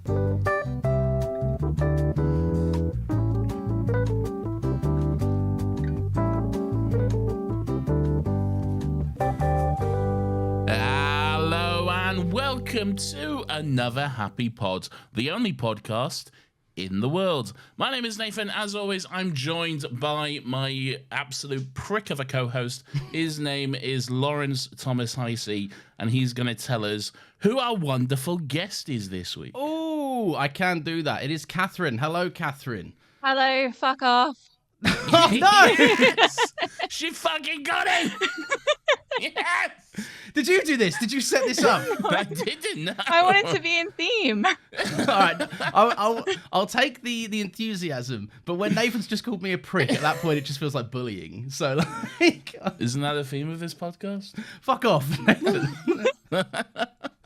Hello and welcome to another Happy Pod, the only podcast in the world. My name is Nathan. As always, I'm joined by my absolute prick of a co-host. His name is Lawrence Thomas Heisey, and he's going to tell us who our wonderful guest is this week. Oh, I can do that. It is Catherine. Hello, Catherine. Hello, fuck off. Oh, no! Yes! She fucking got it! Yes! Did you do this? Did you set this up? I didn't know. I wanted to be in theme. All right, I'll take the enthusiasm, but when Nathan's just called me a prick, at that point it just feels like bullying. So, like, Isn't that the theme of this podcast? fuck off, Nathan.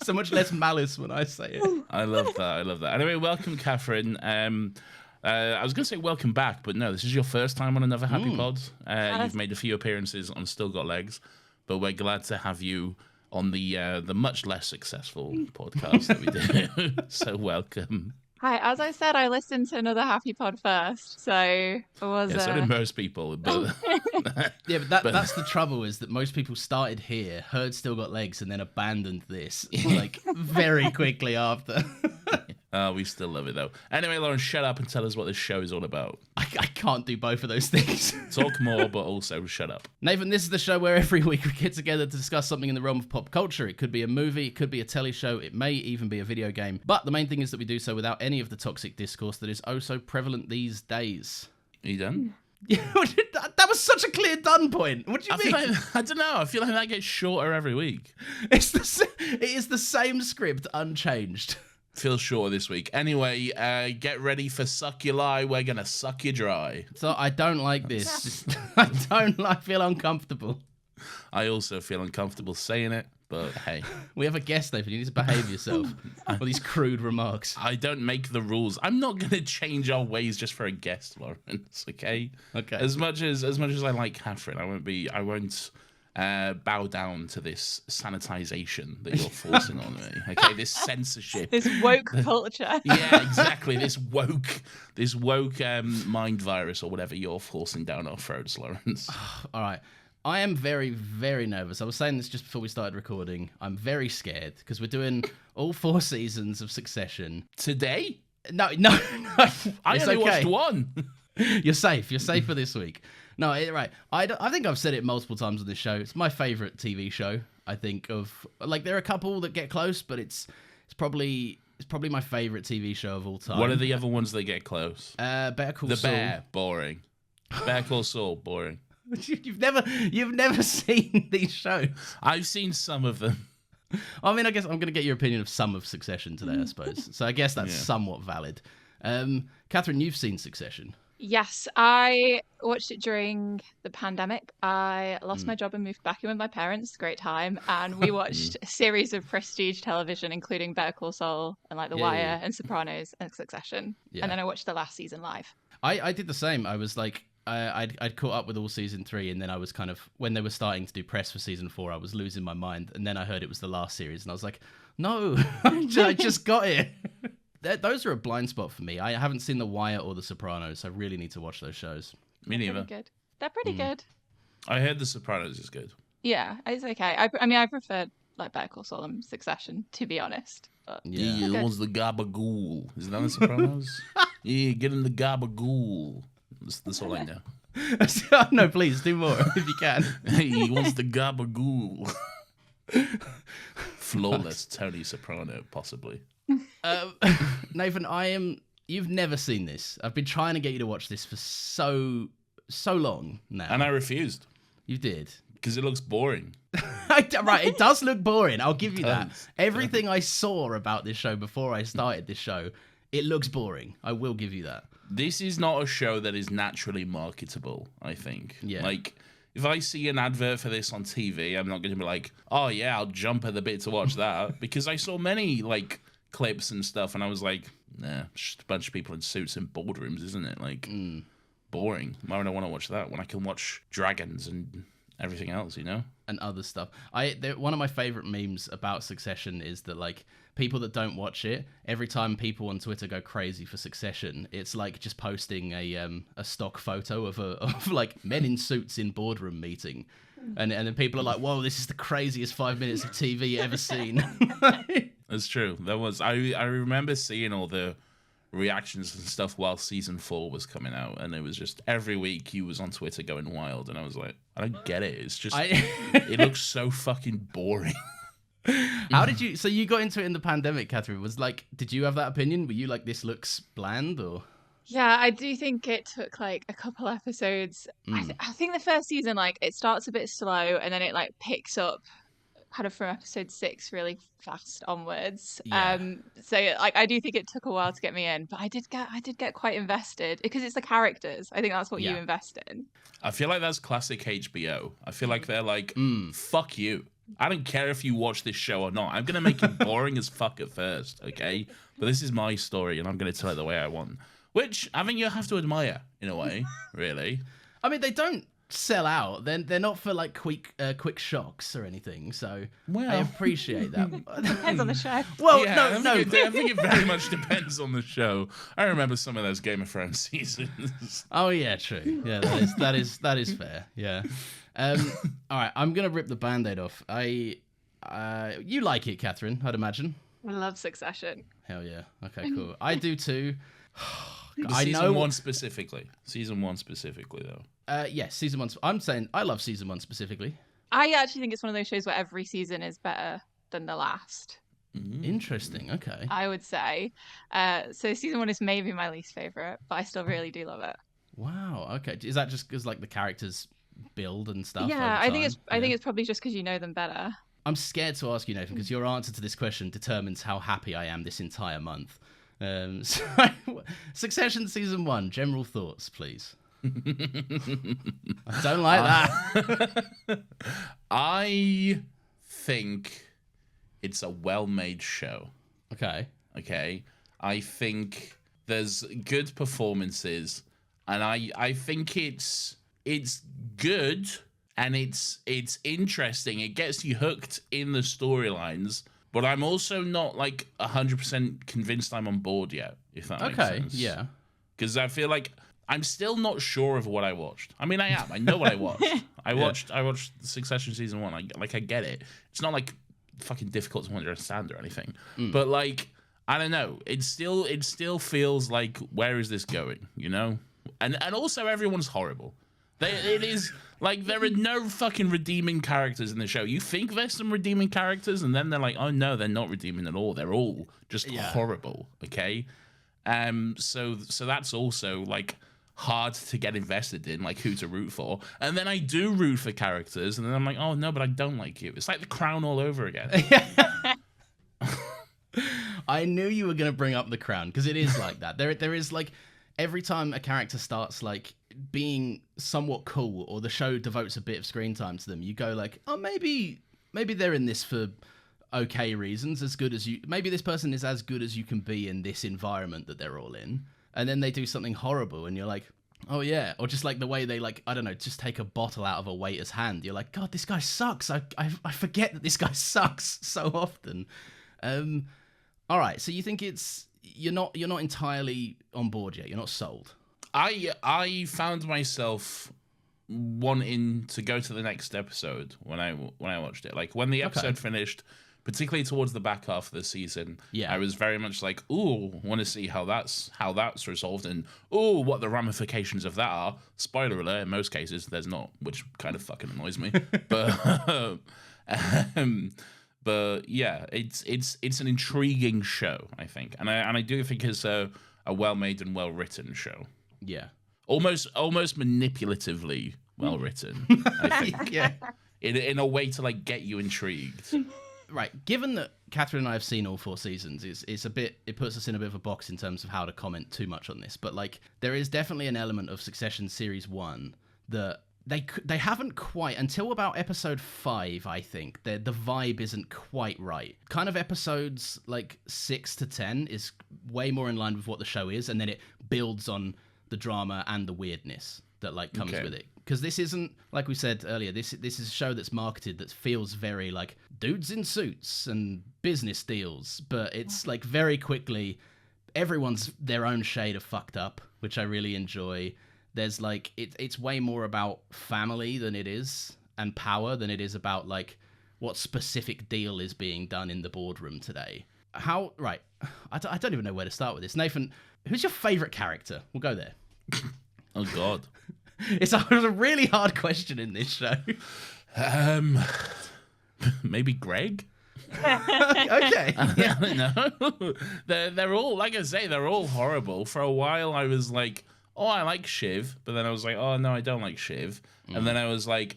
So much less malice when I say it. I love that. Anyway, welcome, Catherine. I was going to say welcome back, but no, this is your first time on another Happy Pod. You've made a few appearances on Still Got Legs, but we're glad to have you on the much less successful podcast that we do. So welcome. Hi, as I said, I listened to another Happy Pod first, so it was... Yeah, so did most people. But Yeah, but that's the trouble, is that most people started here, heard Still Got Legs, and then abandoned this, like, very quickly after. We still love it, though. Anyway, Lauren, shut up and tell us what this show is all about. I can't do both of those things. Talk more, but also shut up. Nathan, this is the show where every week we get together to discuss something in the realm of pop culture. It could be a movie, it could be a telly show, it may even be a video game. But the main thing is that we do so without any of the toxic discourse that is oh so prevalent these days. Are you done? Yeah, that was such a clear done point. What do you mean? I don't know. I feel like that gets shorter every week. It is the same script, unchanged. Feels shorter this week. Anyway, get ready for Suck Your Lie. We're going to suck you dry. So I don't like this. I feel uncomfortable. I also feel uncomfortable saying it, but hey. We have a guest, Nathan. You need to behave yourself. All these crude remarks. I don't make the rules. I'm not going to change our ways just for a guest, Lawrence, okay? Okay. As much as I like Catherine, I won't bow down to this sanitization that you're forcing on me. Okay, this censorship. This woke culture. Yeah, exactly. This woke mind virus or whatever you're forcing down our throats, Lawrence. All right. I am very, very nervous. I was saying this just before we started recording. I'm very scared because we're doing all 4 seasons of Succession. Today? No. I only watched one. You're safe. You're safe for this week. No, right. I think I've said it multiple times on this show. It's my favorite TV show. I think there are a couple that get close, but it's probably my favorite TV show of all time. What are the other ones that get close? Better Call The Saul. Bear, boring. Better Call Saul, boring. You've never seen these shows. I've seen some of them. I mean, I guess I'm going to get your opinion of some of Succession today, I suppose. So I guess that's somewhat valid. Catherine, you've seen Succession. Yes, I watched it during the pandemic. I lost my job and moved back in with my parents. Great time. And we watched a series of prestige television, including Better Call Saul and The Wire and Sopranos and Succession. Yeah. And then I watched the last season live. I did the same. I was like, I'd caught up with all season 3, and then I was kind of, when they were starting to do press for season 4, I was losing my mind. And then I heard it was the last series, and I was like, no, I just got it. Those are a blind spot for me. I haven't seen The Wire or The Sopranos. So I really need to watch those shows. Me neither. They're pretty good. I heard The Sopranos is good. Yeah, it's okay. I mean, I preferred Better Call Saul and Succession, to be honest. But Yeah, it was the gabagool. Isn't that The Sopranos? Yeah, get in the gabagool. That's all I know. No, please do more if you can. He wants the gabagool. Flawless Tony Soprano, possibly. Nathan, you've never seen this. I've been trying to get you to watch this for so long now. And I refused. You did. Because it looks boring. Right, it does look boring. I'll give you that. Everything I saw about this show before I started this show, it looks boring. I will give you that. This is not a show that is naturally marketable, I think. Yeah. Like, if I see an advert for this on TV, I'm not going to be like, oh yeah, I'll jump at the bit to watch that. Because I saw many, clips and stuff, and I was like, nah, just a bunch of people in suits in boardrooms, isn't it? Boring. Why would I want to watch that when I can watch dragons and everything else, you know? And other stuff. One of my favorite memes about Succession is that like people that don't watch it, every time people on Twitter go crazy for Succession, it's like just posting a stock photo of like men in suits in boardroom meeting, and then people are like, "Whoa, this is the craziest 5 minutes of TV ever seen." That's true. I remember seeing all the reactions and stuff while season 4 was coming out, and it was just every week he was on Twitter going wild, and I was like, I don't get it. It's just it looks so fucking boring. How did you? So you got into it in the pandemic, Catherine. Did you have that opinion? Were you like, this looks bland, or? Yeah, I do think it took like a couple episodes. I think the first season, like, it starts a bit slow and then it like picks up kind of from episode 6 really fast onwards. Yeah. So like I do think it took a while to get me in, but I did get quite invested because it's the characters. I think that's what you invest in. I feel like that's classic HBO. I feel like they're like, fuck you. I don't care if you watch this show or not. I'm going to make it boring as fuck at first, okay? But this is my story, and I'm going to tell it the way I want. Which I think you have to admire, in a way, really. I mean, they don't sell out. They're not for like quick shocks or anything, so I appreciate that. Depends on the show. Well, yeah, no. I think it very much depends on the show. I remember some of those Game of Thrones seasons. Oh yeah, true. Yeah, that is fair. Yeah. All right, I'm gonna rip the Band-Aid off. You like it, Catherine? I'd imagine. I love Succession. Hell yeah. Okay, cool. I do too. Season 1 specifically. Season 1 specifically, though. Yes, season 1. I'm saying I love season 1 specifically. I actually think it's one of those shows where every season is better than the last. Interesting. Okay. I would say. So season 1 is maybe my least favorite, but I still really do love it. Wow. Okay. Is that just because like the characters build and stuff? Yeah, I think it's probably just because you know them better. I'm scared to ask you, Nathan, because your answer to this question determines how happy I am this entire month. So, Succession season 1. General thoughts, please. I don't like that. I think it's a well-made show. Okay. I think there's good performances, and I think it's good and it's interesting. It gets you hooked in the storylines, but I'm also not like 100% convinced I'm on board yet, if that makes sense. Yeah. Because I feel like I'm still not sure of what I watched. I mean, I am. I know what I watched. I watched Succession season 1. I get it. It's not like fucking difficult to understand or anything. But like, I don't know. It still feels like, where is this going? You know? And also everyone's horrible. It is like, there are no fucking redeeming characters in the show. You think there's some redeeming characters, and then they're like, oh no, they're not redeeming at all. They're all just horrible. Okay. So that's also like hard to get invested in, like who to root for. And then I do root for characters, and then I'm like, oh no, but I don't like you. It's like The Crown all over again. I knew you were going to bring up The Crown, because it is like that. There is like, every time a character starts like being somewhat cool, or the show devotes a bit of screen time to them, you go like, oh, maybe they're in this for okay reasons, maybe this person is as good as you can be in this environment that they're all in. And then they do something horrible, and you're like, oh yeah. Or just like the way they, like, I don't know, just take a bottle out of a waiter's hand. You're like, God, this guy sucks. I forget that this guy sucks so often. All right, so you think you're not entirely on board yet. You're not sold. I found myself wanting to go to the next episode when I watched it. Like when the episode finished, particularly towards the back half of the season, I was very much like, ooh, want to see how that's resolved, and ooh, what the ramifications of that are. Spoiler alert, in most cases there's not, which kind of fucking annoys me. But yeah, it's an intriguing show, I think, and I do think it's a well-made and well-written show. Yeah, almost manipulatively well-written. I think. Yeah, in a way to like get you intrigued. Right. Given that Catherine and I have seen all 4 seasons, it puts us in a bit of a box in terms of how to comment too much on this. But like, there is definitely an element of Succession series 1 that they haven't quite, until about episode 5, I think, the vibe isn't quite right. Kind of episodes like 6 to 10 is way more in line with what the show is, and then it builds on the drama and the weirdness that like comes with it. because this isn't, like we said earlier, this is a show that's marketed that feels very like dudes in suits and business deals, but it's like very quickly everyone's their own shade of fucked up, which I really enjoy. There's like it's way more about family than it is, and power than it is about like what specific deal is being done in the boardroom today. Right, I don't even know where to start with this. Nathan, who's your favorite character? We'll go there. Oh God. It's a really hard question in this show. Maybe Greg. Okay. I don't know. They're all, like I say, they're all horrible. For a while, I was like, oh, I like Shiv, but then I was like, oh no, I don't like Shiv. And then I was like,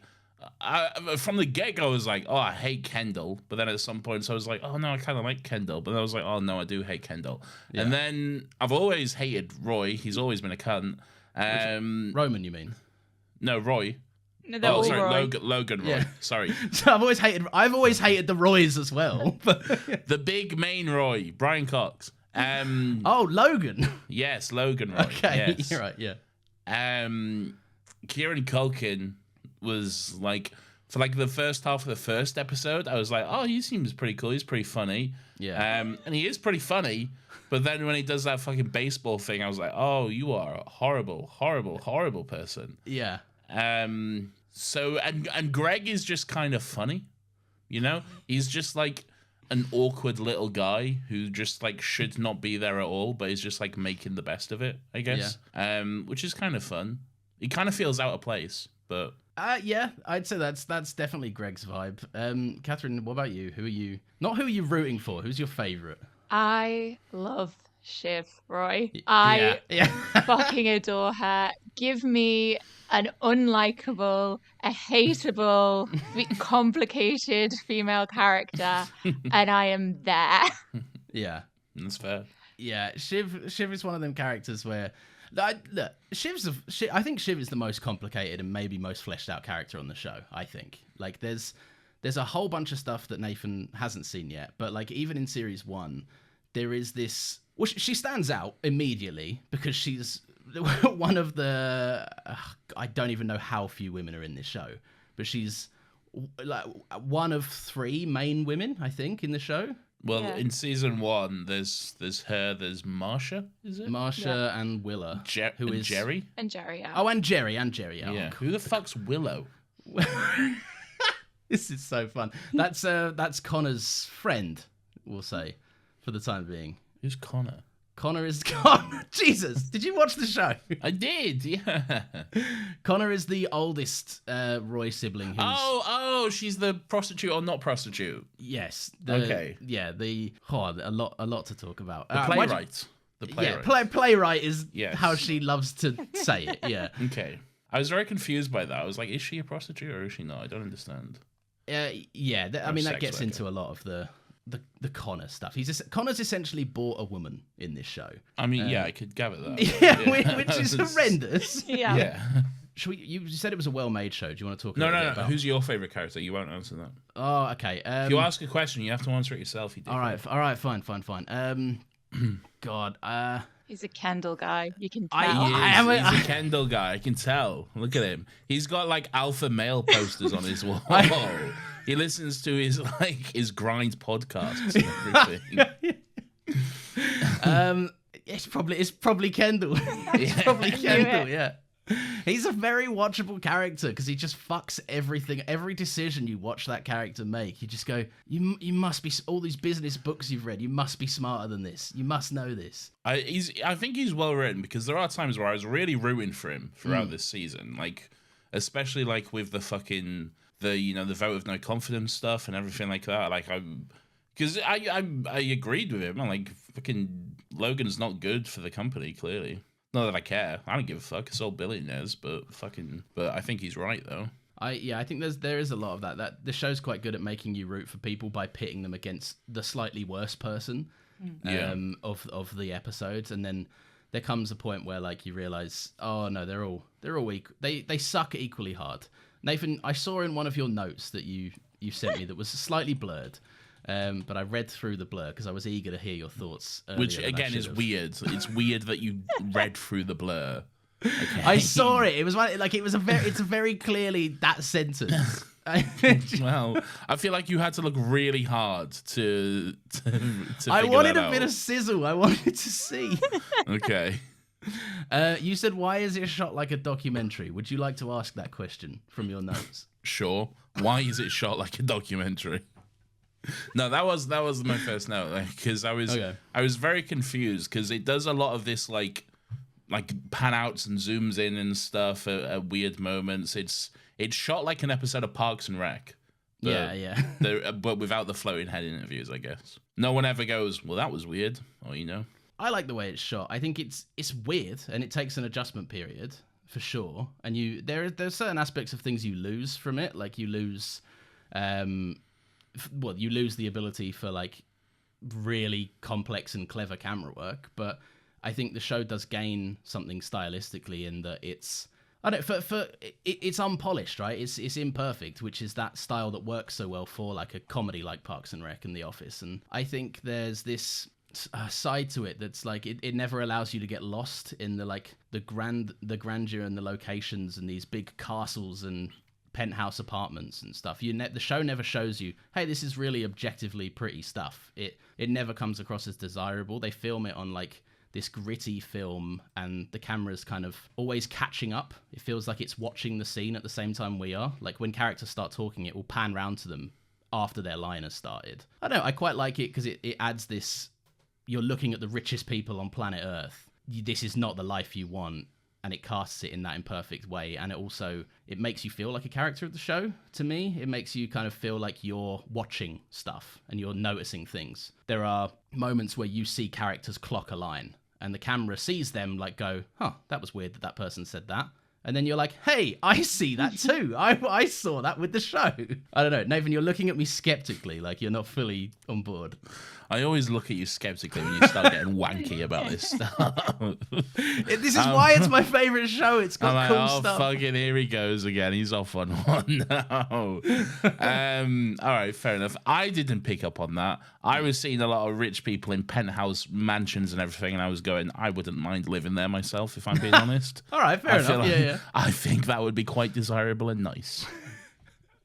from the get-go, I was like, oh, I hate Kendall. But then at some points, I was like, oh no, I kind of like Kendall. But then I was like, oh no, I do hate Kendall. Yeah. And then I've always hated Roy. He's always been a cunt. Roman, you mean? No, Roy. No, they're all sorry, Roy. Logan Roy. Yeah. Sorry. So I've always hated the Roys as well. But The big main Roy, Brian Cox. oh, Logan. Yes, Logan Roy. Okay, Yes. you're right. Yeah. Kieran Culkin was like, for like the first half of the first episode, I was like, oh, he seems pretty cool. He's pretty funny. Yeah. And he is pretty funny. But then when he does that fucking baseball thing, I was like, oh, you are a horrible, horrible, horrible person. Yeah. So and Greg is just kind of funny, you know? He's just like an awkward little guy who just like should not be there at all, but is just like making the best of it, I guess. Which is kind of fun. He kind of feels out of place, but Yeah, I'd say that's definitely Greg's vibe. Catherine, what about you? Who are you? Not who are you rooting for? Who's your favorite? I love Shiv, Roy. Yeah. I fucking adore her. Give me an unlikable, a hateable, complicated female character, and I am there. Yeah. that's fair. Yeah, Shiv is one of them characters where, look, I think Shiv is the most complicated and maybe most fleshed out character on the show. I think like there's a whole bunch of stuff that Nathan hasn't seen yet, but like even in series 1, there is this. Well, she stands out immediately because she's one of the. I don't even know how few women are in this show, but she's like one of 3 main women, I think, in the show. Well, Yeah. in season 1, there's her, there's Marsha, is it? Marsha and Willa, who and is Jerry? And Jerry, yeah. Oh, and Jerry. Oh, Yeah. Who the fuck's Willow? This is so fun. That's Connor's friend, we'll say, for the time being. Who's Connor? Connor is Connor. Jesus, did you watch the show? I did, yeah. Connor is the oldest Roy sibling. Who's, Oh, she's the prostitute or not prostitute? yes. Okay. Yeah, a lot to talk about. The playwright. The playwright. Yeah, playwright is Yes. how she loves to say it. Yeah. Okay. I was very confused by that. I was like, is she a prostitute or is she not? I don't understand. Yeah. I mean, that sex gets worker. into a lot of the Connor stuff. Connor's essentially bought a woman in this show. I mean, yeah, I could gather that. Yeah, which is horrendous. Yeah. Yeah. You said it was a well-made show. Do you want to talk? A No. little bit about? Who's your favorite character? You won't answer that. Oh, okay. If you ask a question, you have to answer it yourself. You all right, fine. God, He's a Kendall guy. You can tell. He's a Kendall guy. I can tell. Look at him. He's got like alpha male posters on his wall. He listens to his grind podcasts and everything. It's probably Kendall. It's probably Kendall. Yeah. He's a very watchable character because he just fucks everything. Every decision you watch that character make, you just go, you must be, all these business books you've read, you must be smarter than this. You must know this. I think he's well written because there are times where I was really rooting for him throughout this season, like especially like with the fucking the vote of no confidence stuff and everything like that. Like because I agreed with him. I'm like, fucking Logan's not good for the company, clearly. Not that I care. I don't give a fuck. It's all billionaires, but I think he's right though. I think there is a lot of that. That the show's quite good at making you root for people by pitting them against the slightly worse person of the episodes, and then there comes a point where like you realize, oh no, they're all equal. They suck equally hard. Nathan, I saw in one of your notes that you sent me that was slightly blurred. But I read through the blur because I was eager to hear your thoughts. Which again is weird. It's weird that you read through the blur. Okay. I saw it. It was like it's very clearly that sentence. Well, I feel like you had to look really hard to I figure wanted that a bit out. of sizzle. I wanted to see. Okay. You said, why is it shot like a documentary? Would you like to ask that question from your notes? Sure. Why is it shot like a documentary? No, that was my first note, because I was very confused, because it does a lot of this like pan outs and zooms in and stuff at weird moments. It's shot like an episode of Parks and Rec. But, Yeah. but without the floating head interviews, I guess. No one ever goes, well, that was weird, or I like the way it's shot. I think it's weird, and it takes an adjustment period for sure. And there's certain aspects of things you lose from it, like you lose, you lose the ability for like really complex and clever camera work. But I think the show does gain something stylistically in that it's it's unpolished, right? It's imperfect, which is that style that works so well for like a comedy like Parks and Rec and The Office. And I think there's this side to it that's like it never allows you to get lost in the grandeur and the locations and these big castles and penthouse apartments and stuff. The show never shows you, hey, this is really objectively pretty stuff. It never comes across as desirable. They film it on like this gritty film, and the camera's kind of always catching up. It feels like it's watching the scene at the same time we are. Like when characters start talking, it will pan round to them after their line has started. I don't know, I quite like it because it adds this, you're looking at the richest people on planet Earth. This is not the life you want, and it casts it in that imperfect way. And it makes you feel like a character of the show. To me, it makes you kind of feel like you're watching stuff and you're noticing things. There are moments where you see characters clock a line, and the camera sees them like go, huh, that was weird that person said that. And then you're like, hey, I see that too. I saw that with the show. I don't know. Nathan, you're looking at me skeptically, like you're not fully on board. I always look at you skeptically when you start getting wanky about this stuff. This is why it's my favorite show. It's got cool stuff. Fucking here he goes again. He's off on one now. All right, fair enough. I didn't pick up on that. I was seeing a lot of rich people in penthouse mansions and everything, and I was going, I wouldn't mind living there myself, if I'm being honest. All right, fair enough. Yeah. I think that would be quite desirable and nice.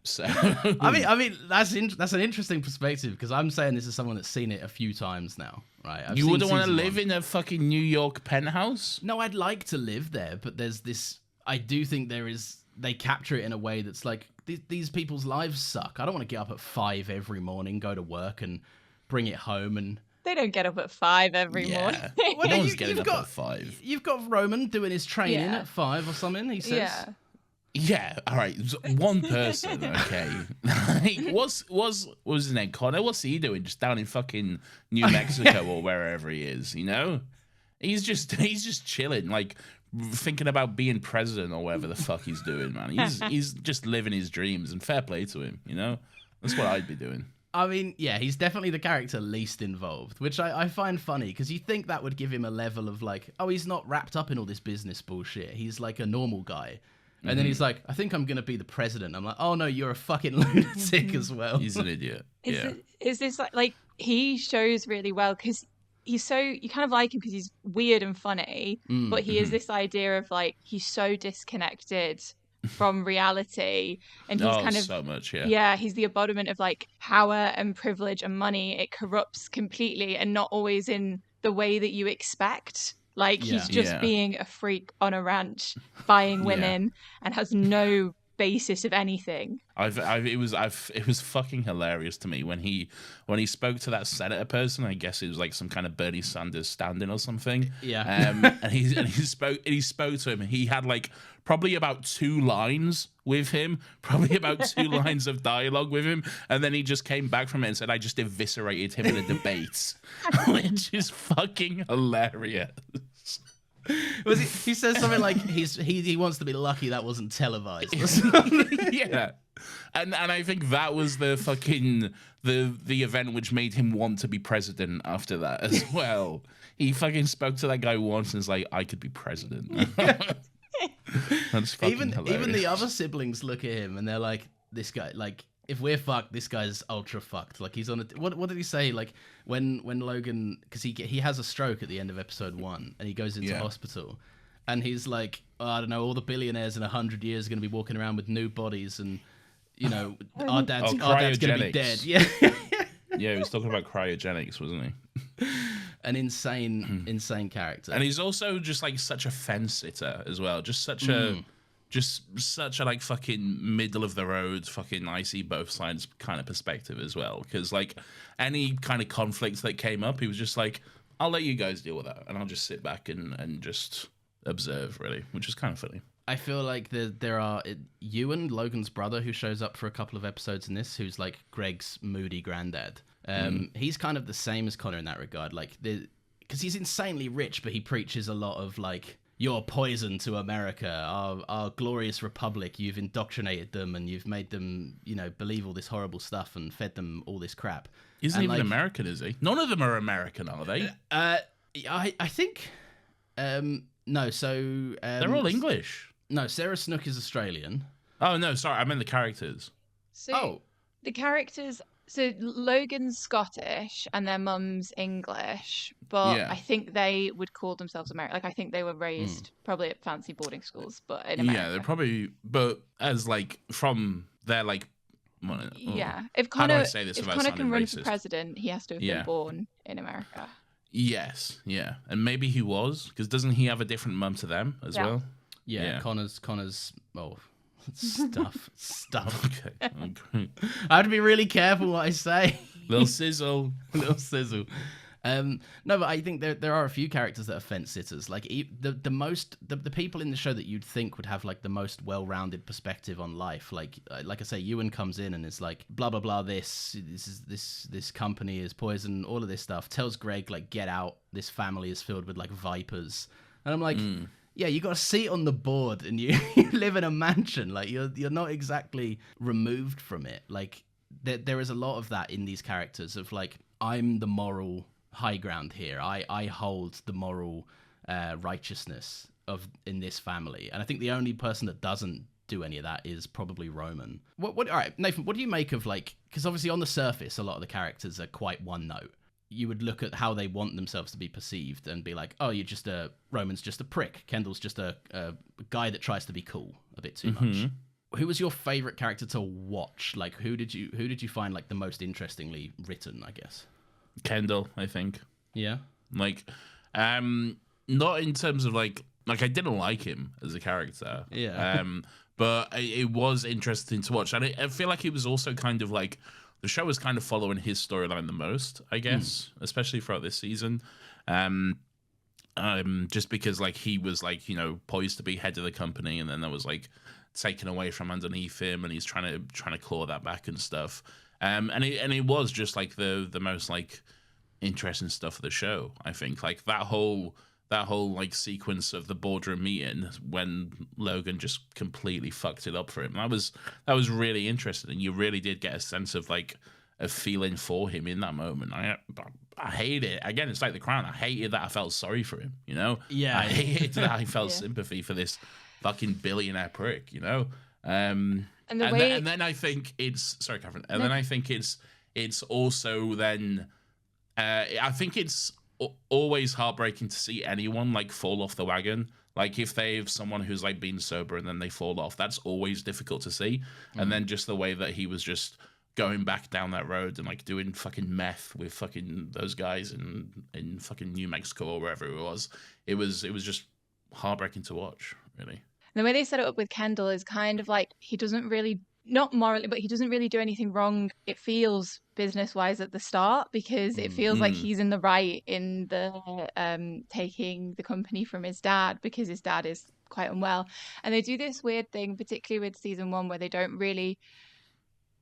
So I mean that's an interesting perspective, because I'm saying this is someone that's seen it a few times now, right? You wouldn't want to live in a fucking New York penthouse? No, I'd like to live there, but there's this. I do think they capture it in a way that's like these people's lives suck. I don't want to get up at 5 every morning, go to work, and bring it home and. They don't get up at 5 every morning. Well, no one's getting up at 5. You've got Roman doing his training at 5 or something. He says. Yeah, all right. One person, okay. What was his name? Connor? What's he doing? Just down in fucking New Mexico or wherever he is, He's just chilling, like thinking about being president or whatever the fuck he's doing, man. He's just living his dreams, and fair play to him, That's what I'd be doing. I mean, yeah, he's definitely the character least involved, which I find funny, because you think that would give him a level of like, oh, he's not wrapped up in all this business bullshit. He's like a normal guy. And then he's like, I think I'm going to be the president. I'm like, oh no, you're a fucking lunatic as well. He's an idiot. Is this like he shows really well, because you kind of like him because he's weird and funny, but he is this idea of like, he's so disconnected from reality, and he's kind of so much, he's the embodiment of like power and privilege and money. It corrupts completely, and not always in the way that you expect. Like he's just being a freak on a ranch, buying women, and has no basis of anything. It was fucking hilarious to me when he spoke to that senator person. I guess it was like some kind of Bernie Sanders stand-in or something. Yeah. And he spoke to him. He had like probably about 2 lines with him, probably about 2 lines of dialogue with him, and then he just came back from it and said, I just eviscerated him in a debate, which is fucking hilarious. He says something like he wants to be lucky that wasn't televised. Yeah. And I think that was the fucking the event which made him want to be president after that as well. He fucking spoke to that guy once and was like, I could be president. That's fucking hilarious. Even the other siblings look at him and they're like, this guy, like, if we're fucked, this guy's ultra fucked. Like, he's on a... What did he say? Like, when Logan... Because he has a stroke at the end of episode 1, and he goes into hospital, and he's like, oh, I don't know, all the billionaires in 100 years are going to be walking around with new bodies, and our dad's going to be dead. Yeah. Yeah, he was talking about cryogenics, wasn't he? An insane character. And he's also just like such a fence sitter as well. Just such a like fucking middle of the road, fucking I see both sides kind of perspective as well. Because like any kind of conflict that came up, he was just like, I'll let you guys deal with that, and I'll just sit back and just observe, really, which is kind of funny. I feel like there are Ewan, Logan's brother, who shows up for a couple of episodes in this, who's like Greg's moody granddad. He's kind of the same as Connor in that regard, like because he's insanely rich, but he preaches a lot of like, you're poison to America, our glorious republic. You've indoctrinated them and you've made them, believe all this horrible stuff and fed them all this crap. He's not even American, is he? None of them are American, are they? I think no. So they're all English. No, Sarah Snook is Australian. Oh no, sorry, I meant the characters. So the characters. So Logan's Scottish and their mum's English, but I think they would call themselves American. Like I think they were raised probably at fancy boarding schools, but in America. Yeah, they're probably, but as like from their like. If Connor can run for president, he has to have been born in America. Yes, yeah, and maybe he was, because doesn't he have a different mum to them as well? Yeah, Connor's. Oh. Stuff. Okay. I have to be really careful what I say. Little sizzle. No, but I think there are a few characters that are fence sitters. Like the people in the show that you'd think would have like the most well-rounded perspective on life. Like I say, Ewan comes in and is like, blah blah blah. This company is poison. All of this stuff. Tells Greg like, get out. This family is filled with like vipers. And I'm like. Yeah, you got a seat on the board and you live in a mansion. Like you're not exactly removed from it. Like there is a lot of that in these characters of like, I'm the moral high ground here. I hold the moral righteousness in this family. And I think the only person that doesn't do any of that is probably Roman. All right, Nathan, what do you make of like, because obviously on the surface, a lot of the characters are quite one note. You would look at how they want themselves to be perceived and be like, oh, Roman's just a prick. Kendall's just a guy that tries to be cool a bit too much. Who was your favorite character to watch? Like, who did you find like the most interestingly written, I guess? Kendall, I think. Yeah. Like, not in terms of like I didn't like him as a character. Yeah. But it was interesting to watch. And I feel like it was also kind of like, the show was kind of following his storyline the most, I guess, especially throughout this season. Just because like he was like, poised to be head of the company, and then that was like taken away from underneath him, and he's trying to claw that back and stuff. And it was just like the most like interesting stuff of the show. I think like that whole like sequence of the boardroom meeting when Logan just completely fucked it up for him. That was really interesting, and you really did get a sense of like a feeling for him in that moment. I hate it. Again, it's like The Crown. I hated that I felt sorry for him. Yeah. I hated that I felt sympathy for this fucking billionaire prick. And then I think it's sorry, Catherine. And then I think it's also then I think it's always heartbreaking to see anyone like fall off the wagon. Like if they've someone who's like been sober and then they fall off, that's always difficult to see. And then just the way that he was just going back down that road and like doing fucking meth with fucking those guys in fucking New Mexico or wherever it was just heartbreaking to watch, really. The way they set it up with Kendall is kind of like he doesn't really, not morally, but he doesn't really do anything wrong. It feels business-wise at the start because it feels like he's in the right in the taking the company from his dad because his dad is quite unwell. And they do this weird thing, particularly with season 1, where they don't really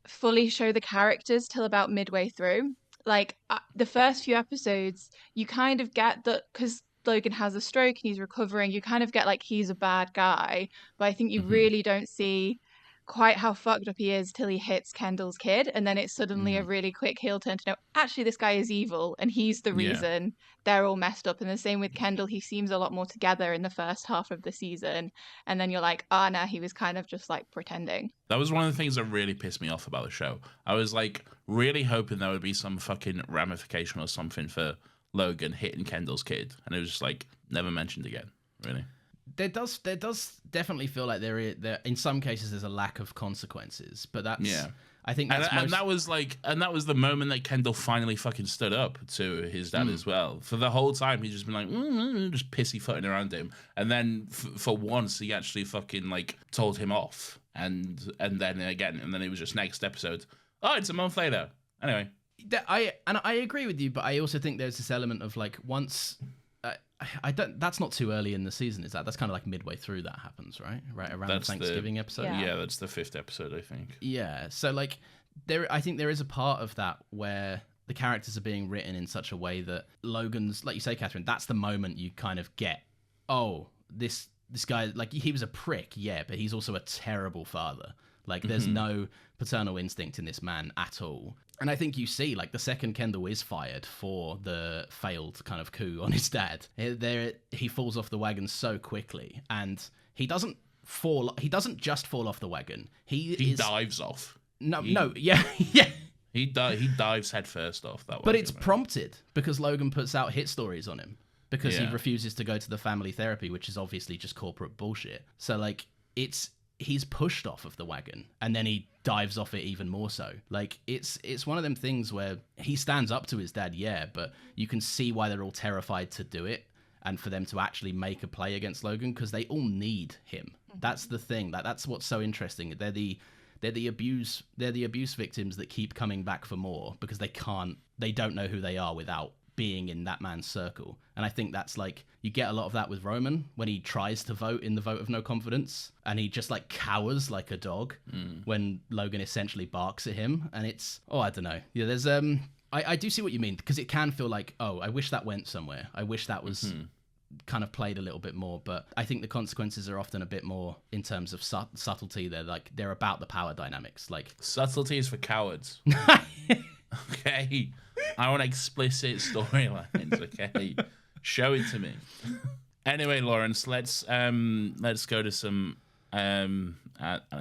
fully show the characters till about midway through. Like the first few episodes, you kind of get that because Logan has a stroke and he's recovering, you kind of get like he's a bad guy, but I think you really don't see quite how fucked up he is till he hits Kendall's kid, and then it's suddenly a really quick heel turn to know actually this guy is evil and he's the reason they're all messed up. And the same with Kendall, he seems a lot more together in the first half of the season, and then you're like, no, he was kind of just like pretending. That was one of the things that really pissed me off about the show. I was like really hoping there would be some fucking ramification or something for Logan hitting Kendall's kid, and it was just like never mentioned again, really. there does definitely feel like there in some cases there's a lack of consequences, but that's I think that's and that was the moment that Kendall finally fucking stood up to his dad as well. For the whole time, he's just been like just pussyfooting around him, and then for once he actually fucking like told him off, and then it was just next episode. Oh, it's a month later. Anyway, I agree with you, but I also think there's this element of like once. I don't. That's not too early in the season, is that? That's kind of like midway through that happens, right? Right around the Thanksgiving episode. Yeah, that's the 5th episode, I think. Yeah. So like, I think there is a part of that where the characters are being written in such a way that Logan's, like you say, Catherine, that's the moment you kind of get. Oh, this guy, like he was a prick, yeah, but he's also a terrible father. Like there's no paternal instinct in this man at all. And I think you see, like, the second Kendall is fired for the failed kind of coup on his dad, he falls off the wagon so quickly, and he doesn't just fall off the wagon. He dives off. Yeah. He dives headfirst off that wagon. But it's prompted because Logan puts out hit stories on him because he refuses to go to the family therapy, which is obviously just corporate bullshit. So, like, he's pushed off of the wagon and then he dives off it even more so. Like it's one of them things where he stands up to his dad, but you can see why they're all terrified to do it and for them to actually make a play against Logan because they all need him. That's the thing. That's what's so interesting. They're the abuse victims that keep coming back for more because they don't know who they are without being in that man's circle. And I think that's like, you get a lot of that with Roman when he tries to vote in the vote of no confidence and he just like cowers like a dog when Logan essentially barks at him. And it's, I don't know. Yeah, there's, I do see what you mean because it can feel like, I wish that went somewhere. I wish that was kind of played a little bit more, but I think the consequences are often a bit more in terms of subtlety. They're about the power dynamics. Like subtlety is for cowards. Okay. I want explicit storylines, okay? Show it to me. Anyway, Lawrence, let's go to some I don't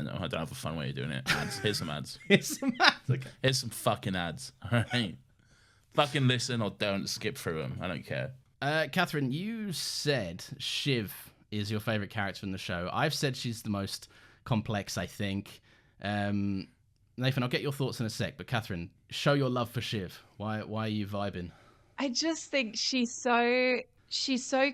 know, I don't have a fun way of doing it. Ads. Here's some ads. Okay. Here's some fucking ads. All right. Fucking listen or don't, skip through them. I don't care. Catherine, you said Shiv is your favorite character in the show. I've said she's the most complex, I think. Nathan, I'll get your thoughts in a sec, but Catherine, show your love for Shiv. Why are you vibing? I just think she's so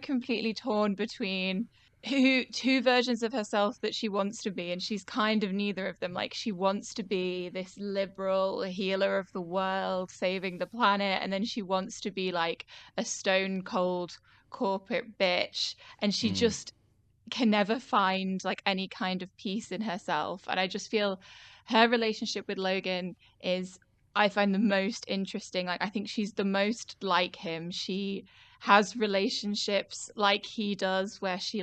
completely torn between two versions of herself that she wants to be, and she's kind of neither of them. Like, she wants to be this liberal healer of the world, saving the planet, and then she wants to be like a stone cold corporate bitch, and she just can never find like any kind of peace in herself. And I just feel her relationship with Logan is, I find, the most interesting. Like, I think she's the most like him. She has relationships like he does, where she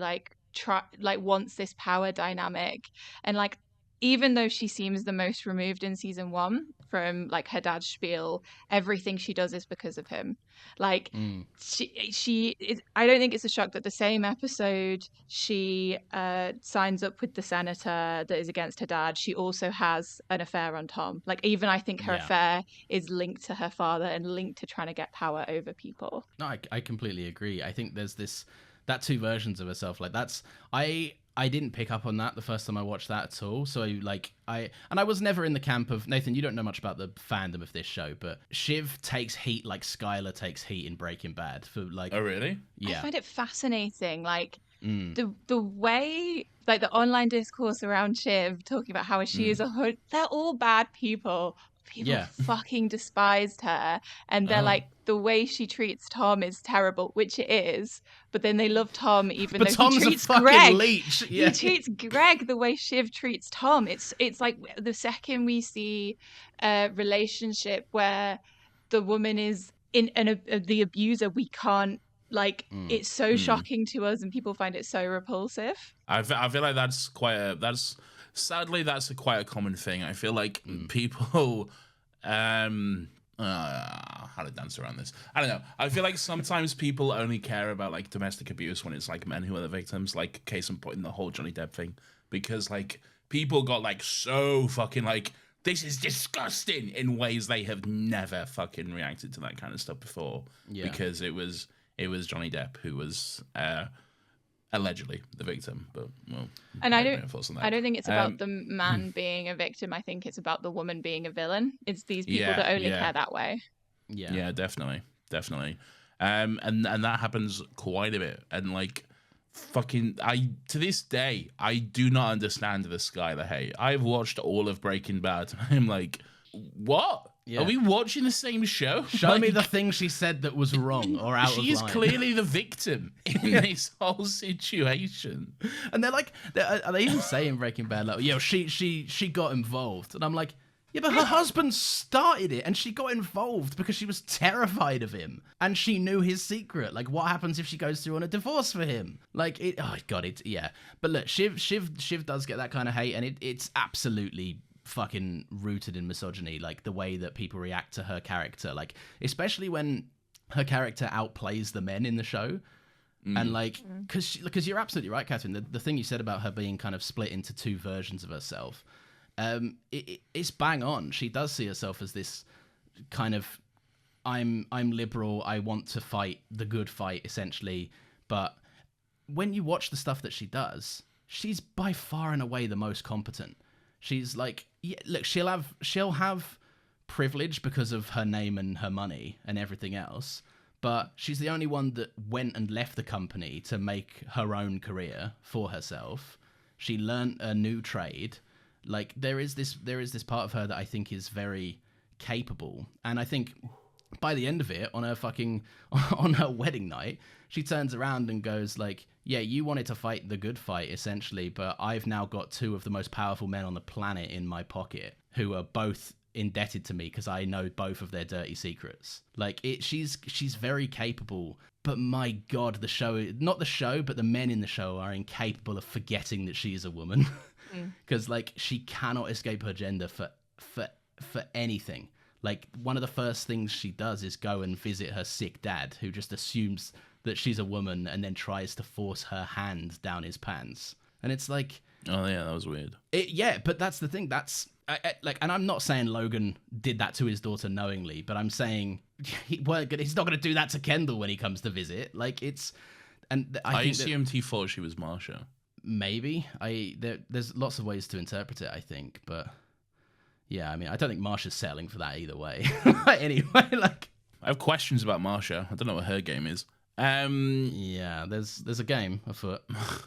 wants this power dynamic, and like, even though she seems the most removed in season 1 from like her dad's spiel, everything she does is because of him. Like I don't think it's a shock that the same episode she signs up with the senator that is against her dad, she also has an affair on Tom. Like, even I think her affair is linked to her father and linked to trying to get power over people. No, I completely agree. I think there's that two versions of herself. Like, that's I didn't pick up on that the first time I watched that at all. So I was never in the camp of, Nathan, you don't know much about the fandom of this show, but Shiv takes heat like Skylar takes heat in Breaking Bad for like. Oh, really? Yeah. I find it fascinating. Like the way, like, the online discourse around Shiv talking about how she is a hood. They're all bad people. People fucking despised her, and they're like, the way she treats Tom is terrible, which it is, but then they love Tom even though Tom's he treats a fucking Greg. Leech. He treats Greg the way Shiv treats Tom. It's like the second we see a relationship where the woman is in the abuser, we can't, like, it's so shocking to us, and people find it so repulsive. I feel like that's sadly that's quite a common thing. I feel like people how to dance around this, I don't know. I feel like sometimes people only care about like domestic abuse when it's like men who are the victims, like case in point in the whole Johnny Depp thing, because like people got like so fucking like, this is disgusting, in ways they have never fucking reacted to that kind of stuff before, because it was Johnny Depp who was allegedly the victim, but well, And I have no thoughts on that. don't think it's about the man being a victim. I think it's about the woman being a villain. It's these people Yeah, that only yeah. care that way. Yeah, definitely. And that happens quite a bit. And like, fucking, to this day, I do not understand the Skylar hate. I've watched all of Breaking Bad, and I'm like, what? Yeah. Are we watching the same show? Show me Like, the thing she said that was wrong or out of line. she is clearly the victim in this whole situation. And they're like, are they even saying Breaking Bad? Like, yeah, she got involved, and I'm like, yeah, but her husband started it, and she got involved because she was terrified of him, and she knew his secret. Like, what happens if she goes through on a divorce for him? Like, oh god, yeah. But look, Shiv does get that kind of hate, and it's absolutely fucking rooted in misogyny, like the way that people react to her character, like especially when her character outplays the men in the show. And like, because you're absolutely right, Catherine, the thing you said about her being kind of split into two versions of herself, it's bang on. She does see herself as this kind of, I'm liberal, I want to fight the good fight essentially, but when you watch the stuff that she does, she's by far and away the most competent. She's like, yeah, look, she'll have privilege because of her name and her money and everything else, but she's the only one that went and left the company to make her own career for herself. She learnt a new trade. Like, there is this part of her that I think is very capable, and I think by the end of it, on her wedding night, she turns around and goes like, yeah, you wanted to fight the good fight essentially, but I've now got two of the most powerful men on the planet in my pocket who are both indebted to me because I know both of their dirty secrets. Like, she's very capable, but my god, not the show, but the men in the show are incapable of forgetting that she is a woman. Because like, she cannot escape her gender for anything. Like, one of the first things she does is go and visit her sick dad, who just assumes that she's a woman and then tries to force her hand down his pants. And it's like, Oh yeah, that was weird. Yeah, but that's the thing. That's like, and I'm not saying Logan did that to his daughter knowingly, but I'm saying he's not going to do that to Kendall when he comes to visit. Like, it's, and I think assumed he thought she was Marsha. Maybe there's lots of ways to interpret it, I think, but yeah, I mean, I don't think Marsha's settling for that either way. Anyway, like, I have questions about Marsha. I don't know what her game is. Yeah, there's a game afoot.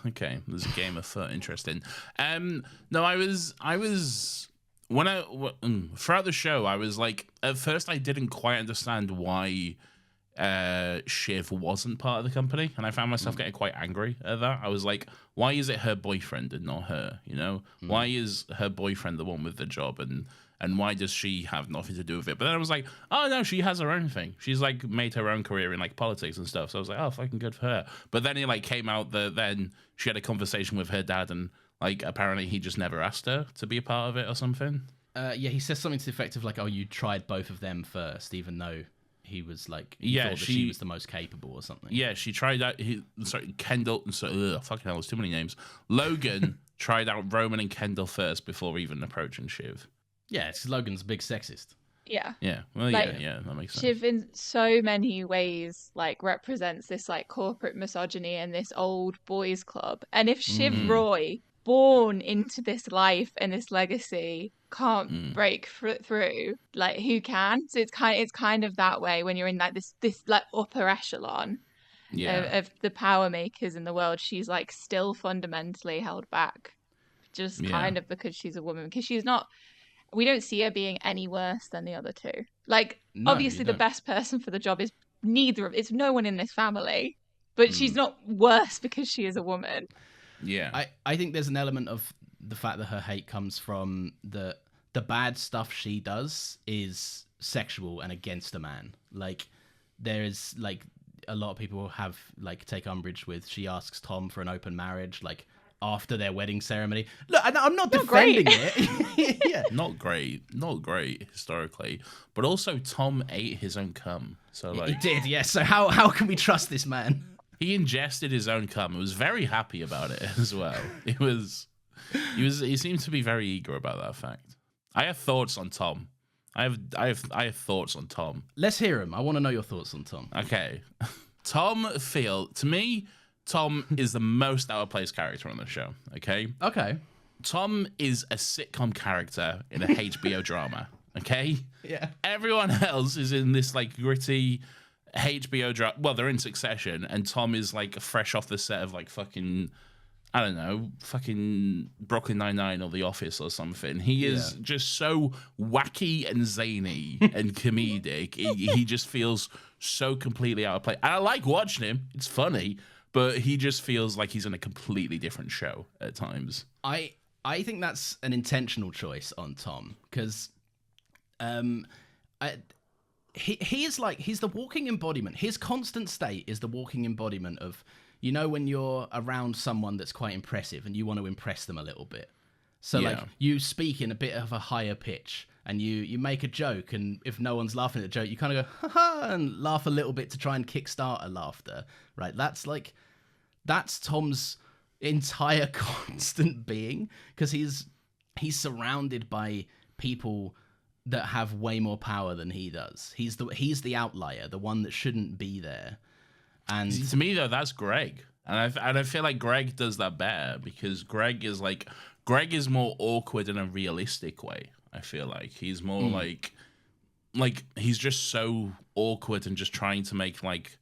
Okay, there's a game afoot. Interesting. No, I was throughout the show, I was like, at first I didn't quite understand why Shiv wasn't part of the company, and I found myself getting quite angry at that. I was like, why is it her boyfriend and not her? You know, why is her boyfriend the one with the job, and why does she have nothing to do with it? But then I was like, oh no, she has her own thing. She's like made her own career in like politics and stuff. So I was like, oh, fucking good for her. But then it like came out that then she had a conversation with her dad, and like apparently he just never asked her to be a part of it or something. Yeah, he says something to the effect of like, oh, you tried both of them first, even though he was like, thought that she was the most capable or something. Yeah, she tried out. Kendall. Fucking hell, there's too many names. Logan tried out Roman and Kendall first before even approaching Shiv. Yeah, it's Logan's a big sexist. Yeah. Yeah. Well, Like, yeah, that makes sense. Shiv in so many ways like represents this like corporate misogyny and this old boys club. And if Shiv Roy, born into this life and this legacy, can't break through, like who can? So it's kind of that way when you're in like this like upper echelon of the power makers in the world. She's like still fundamentally held back, just kind of because she's a woman, because she's not. We don't see her being any worse than the other two. Like, No, obviously, you the don't. best person for the job is it's no one in this family, but she's not worse because she is a woman. Yeah. I think there's an element of the fact that her hate comes from the bad stuff she does is sexual and against a man. Like, there is like a lot of people have like take umbrage with. She asks Tom for an open marriage, like after their wedding ceremony. Look, I'm not defending it. Yeah, Not great historically, but also Tom ate his own cum. So like he did. Yeah. So how can we trust this man? he ingested his own cum. He was very happy about it as well. He seemed to be very eager about that fact. I have thoughts on Tom. I have thoughts on Tom. Let's hear him. I want to know your thoughts on Tom. Okay. To me, Tom is the most out of place character on the show. Okay. Okay. Tom is a sitcom character in a HBO drama. Okay. Yeah. Everyone else is in this like gritty HBO drama. Well, they're in Succession, and Tom is like fresh off the set of like fucking, I don't know, fucking Brooklyn Nine-Nine or The Office or something. He is just so wacky and zany and comedic. He just feels so completely out of place. And I like watching him. It's funny, but he just feels like he's in a completely different show at times. I think that's an intentional choice on Tom, because he is like, he's the walking embodiment. His constant state is the walking embodiment of, you know, when you're around someone that's quite impressive and you want to impress them a little bit. So like you speak in a bit of a higher pitch and you make a joke, and if no one's laughing at the joke, you kind of go, ha ha, and laugh a little bit to try and kickstart a laughter, right? That's Tom's entire constant being, because he's surrounded by people that have way more power than he does. He's the outlier, the one that shouldn't be there. And to me though, that's Greg, and I feel like Greg does that better, because Greg is more awkward in a realistic way. I feel like he's more like he's just so awkward and just trying to make like,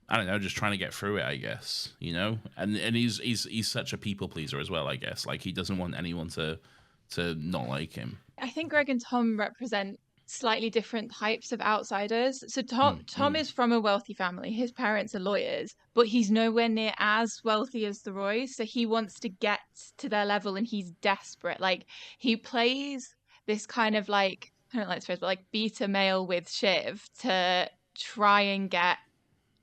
I don't know, just trying to get through it, I guess, you know? And he's such a people pleaser as well, I guess. Like, he doesn't want anyone to not like him. I think Greg and Tom represent slightly different types of outsiders. So Tom is from a wealthy family. His parents are lawyers, but he's nowhere near as wealthy as the Roys. So he wants to get to their level, and he's desperate. Like, he plays this kind of like, I don't like this phrase, but like beta male with Shiv to try and get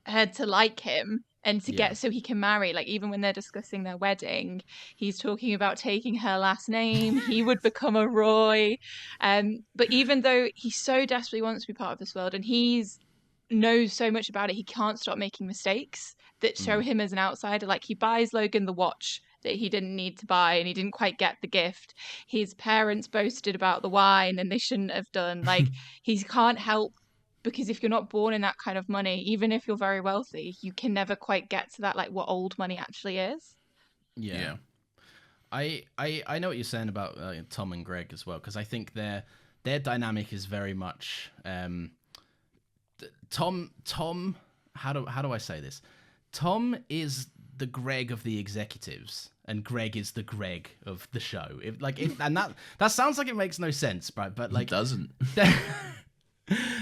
her to like him and to get so he can marry. Like, even when they're discussing their wedding, he's talking about taking her last name. He would become a Roy. But even though he so desperately wants to be part of this world, and knows so much about it, he can't stop making mistakes that show him as an outsider. Like, he buys Logan the watch that he didn't need to buy, and he didn't quite get the gift. His parents boasted about the wine, and they shouldn't have done. Like, he can't help, because if you're not born in that kind of money, even if you're very wealthy, you can never quite get to that, like, what old money actually is. Yeah. I know what you're saying about Tom and Greg as well, because I think their dynamic is very much Tom. How do I say this? Tom is the Greg of the executives, and Greg is the Greg of the show. And that sounds like it makes no sense, right? But like, it doesn't.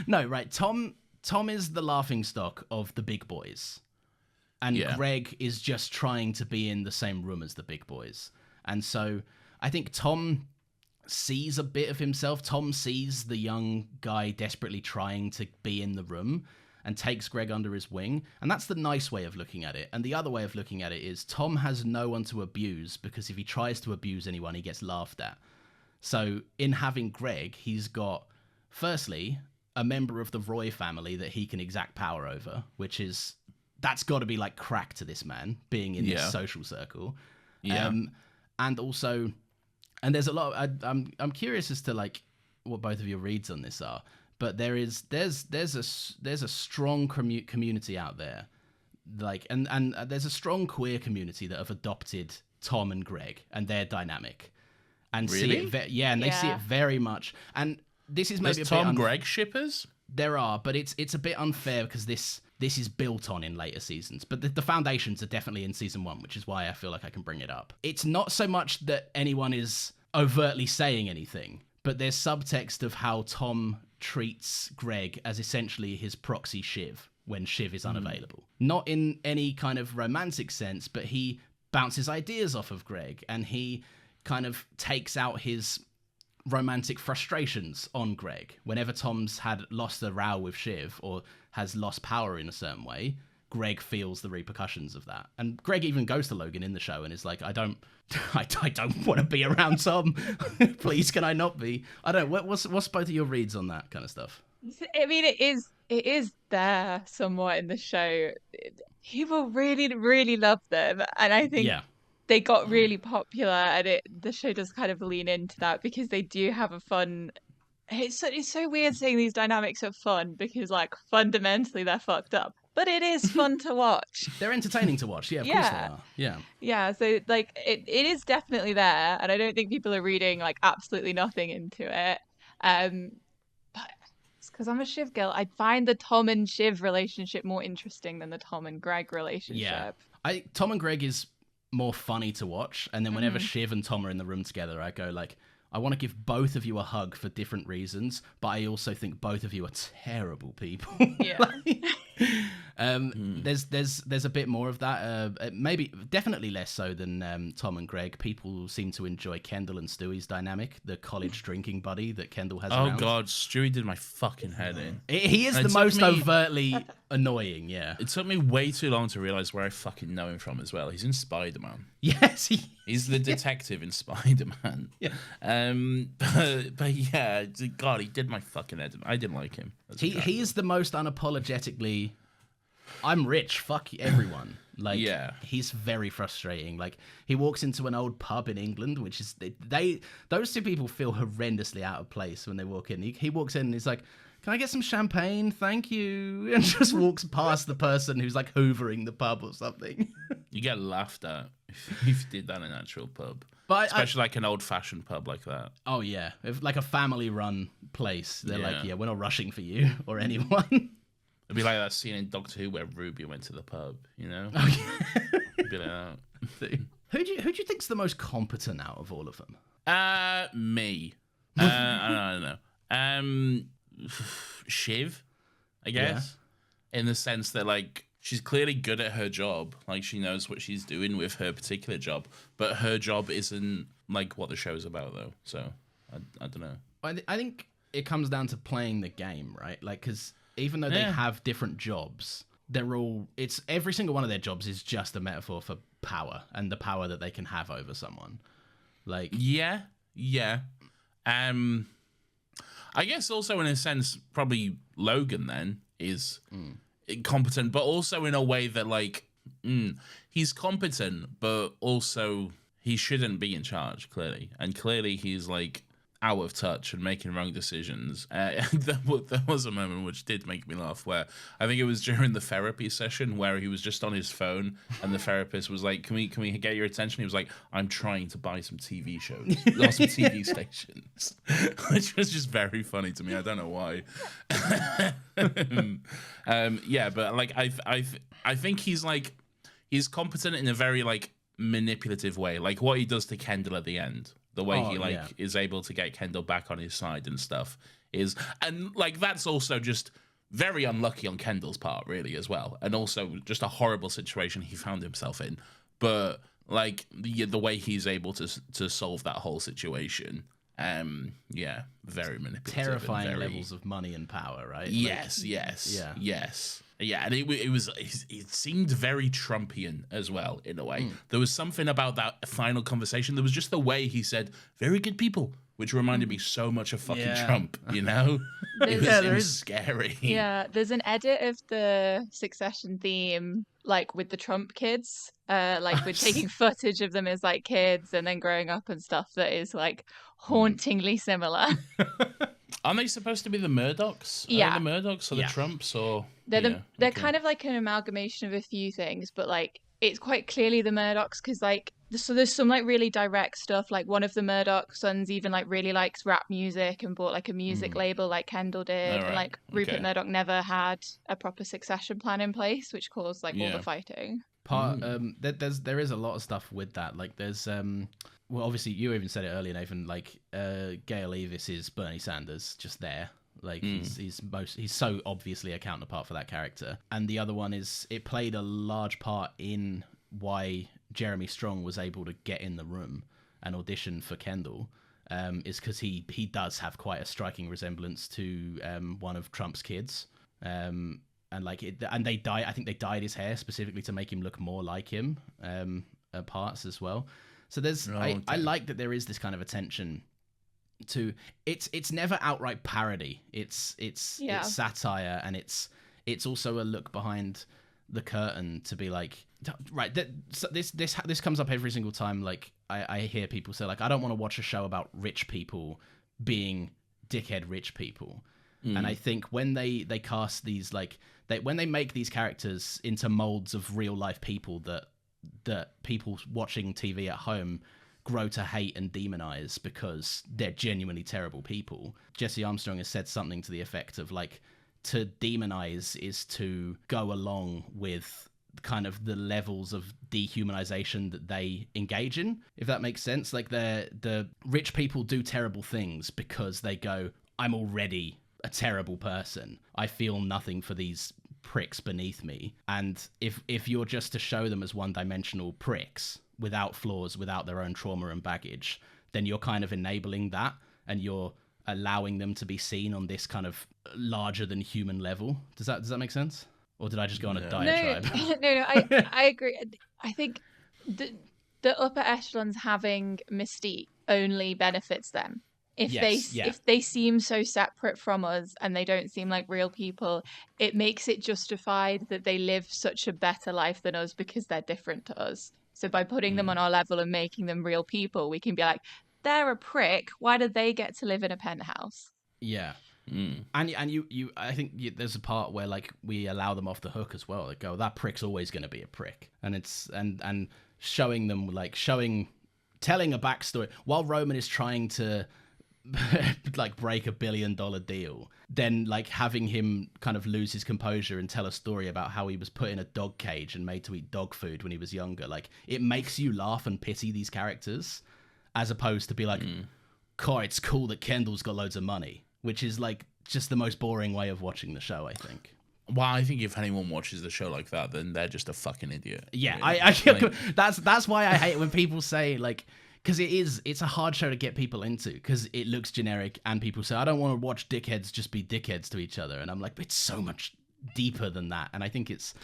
No, right. Tom is the laughingstock of the big boys, and Greg is just trying to be in the same room as the big boys. And so I think Tom sees a bit of himself. Tom sees the young guy desperately trying to be in the room, and takes Greg under his wing. And that's the nice way of looking at it. And the other way of looking at it is Tom has no one to abuse, because if he tries to abuse anyone, he gets laughed at. So in having Greg, he's got, firstly, a member of the Roy family that he can exact power over, that's got to be like crack to this man, being in this social circle. Yeah. And also, and there's a lot, I'm curious as to like what both of your reads on this are, but there's a strong community out there, like, and there's a strong queer community that have adopted Tom and Greg and their dynamic, and really? see it, they see it very much. And this is maybe There's a bit Tom Greg shippers? There are, but it's a bit unfair, because this is built on in later seasons. But the foundations are definitely in season 1, which is why I feel like I can bring it up. It's not so much that anyone is overtly saying anything, but there's subtext of how Tom treats Greg as essentially his proxy Shiv when Shiv is unavailable. Not in any kind of romantic sense, but he bounces ideas off of Greg, and he kind of takes out his romantic frustrations on Greg. Whenever Tom's had lost a row with Shiv or has lost power in a certain way, Greg feels the repercussions of that. And Greg even goes to Logan in the show and is like, I don't want to be around Tom. Please, can I not be? I don't know. What's both of your reads on that kind of stuff? I mean, it is there somewhat in the show. People really, really love them, and I think they got really popular, and the show does kind of lean into that, because they do have a fun. It's so weird saying these dynamics are fun, because like fundamentally they're fucked up, but it is fun to watch. They're entertaining to watch. Yeah, of course they Yeah. are. Yeah. Yeah, so like it is definitely there, and I don't think people are reading like absolutely nothing into it. But it's because I'm a Shiv girl. I find the Tom and Shiv relationship more interesting than the Tom and Greg relationship. Yeah. Tom and Greg is more funny to watch, and then whenever Mm-hmm. Shiv and Tom are in the room together, I go like, I want to give both of you a hug for different reasons, but I also think both of you are terrible people. Yeah. There's a bit more of that. Maybe definitely less so than Tom and Greg. People seem to enjoy Kendall and Stewie's dynamic, the college drinking buddy that Kendall has. Oh around. God, Stewie did my fucking head in. He is It the took most me- overtly annoying. Yeah. It took me way too long to realize where I fucking know him from as well. He's in Spider-Man. Yes. He's the detective in Spider-Man. Yeah. But yeah, God, he did my fucking head in. I didn't like him. as a He character. is the most Yeah. unapologetically, I'm rich, fuck everyone. Like, he's very frustrating. Like, he walks into an old pub in England, which is those two people feel horrendously out of place when they walk in. He walks in and he's like, "Can I get some champagne? Thank you." And just walks past the person who's like hoovering the pub or something. You get laughed at if you did that in an actual pub. But Especially like an old-fashioned pub like that. oh yeah, if, like a family-run place, they're like, Yeah. "Yeah, we're not rushing for you or anyone." It'd be like that scene in Doctor Who where Ruby went to the pub, you know? It'd be like that. Who do you think's the most competent out of all of them? Me. I don't know. Shiv, I guess. In the sense that, like, she's clearly good at her job. Like, she knows what she's doing with her particular job. But her job isn't, like, what the show's about, though. So, I don't know. I think it comes down to playing the game, right? Like, because even though they have different jobs, it's every single one of their jobs is just a metaphor for power and the power that they can have over someone. Like, Yeah. I guess also in a sense, probably Logan then is competent, but also in a way that like he's competent, but also he shouldn't be in charge. Clearly, and clearly he's like out of touch and making wrong decisions. There was a moment which did make me laugh where I think it was during the therapy session where he was just on his phone and the therapist was like, can we get your attention? He was like, I'm trying to buy some TV shows or some TV stations, which was just very funny to me. I don't know why. Yeah, but like I think he's competent in a very like manipulative way, like what he does to Kendall at the end. The way he is able to get Kendall back on his side and stuff and like that's also just very unlucky on Kendall's part, really, as well, and also just a horrible situation he found himself in. But like the way he's able to solve that whole situation, very manipulative, terrifying and very... levels of money and power, right? Yes. Yeah, and it seemed very Trumpian as well, in a way. There was something about that final conversation. There was just the way he said, very good people, which reminded me so much of fucking Trump, you know? It was scary. Yeah, there's an edit of the Succession theme, like with the Trump kids, like we're taking footage of them as like kids and then growing up and stuff that is like hauntingly similar. Aren't they supposed to be the Murdochs? Yeah. Are they the Murdochs or the Trumps or They're kind of like an amalgamation of a few things, but like it's quite clearly the Murdochs because like so there's some like really direct stuff. Like one of the Murdoch sons even like really likes rap music and bought like a music label like Kendall did. All right. And like Rupert Okay. Murdoch never had a proper succession plan in place, which caused like all the fighting. There is a lot of stuff with that. Like there's well, obviously you even said it earlier, Nathan. Like Gail Evis is Bernie Sanders, just there. Like he's so obviously a counterpart for that character. And the other one is it played a large part in why Jeremy Strong was able to get in the room and audition for Kendall. Is because he does have quite a striking resemblance to one of Trump's kids. And like they dyed. I think they dyed his hair specifically to make him look more like him. At parts as well. So there's I like that there is this kind of attention to it's never outright parody. It's satire, and it's also a look behind the curtain to be like, right, this comes up every single time. Like I hear people say like, I don't want to watch a show about rich people being dickhead rich people. And I think when they cast these when they make these characters into molds of real life people that people watching TV at home grow to hate and demonize because they're genuinely terrible people. Jesse Armstrong has said something to the effect of like, to demonize is to go along with kind of the levels of dehumanization that they engage in, if that makes sense. Like the rich people do terrible things because they go, I'm already a terrible person. I feel nothing for these pricks beneath me. And if you're just to show them as one-dimensional pricks without flaws, without their own trauma and baggage, then you're kind of enabling that, and you're allowing them to be seen on this kind of larger than human level. Does that make sense? Or did I just go on a diatribe? No, I agree. I think the upper echelons having mystique only benefits them. If they seem so separate from us and they don't seem like real people, it makes it justified that they live such a better life than us because they're different to us. So by putting them on our level and making them real people, we can be like, they're a prick. Why do they get to live in a penthouse? Yeah. And you I think there's a part where like we allow them off the hook as well. They go, that prick's always going to be a prick, and it's and showing them telling a backstory while Roman is trying to like break $1 billion deal, then like having him kind of lose his composure and tell a story about how he was put in a dog cage and made to eat dog food when he was younger. Like, it makes you laugh and pity these characters, as opposed to be like, "God, it's cool that Kendall's got loads of money," which is like just the most boring way of watching the show, I think. Well, I think if anyone watches the show like that, then they're just a fucking idiot. Yeah, I that's why I hate when people say like, because it's a hard show to get people into because it looks generic, and people say, I don't want to watch dickheads just be dickheads to each other, and I'm like, but it's so much deeper than that. And I think it's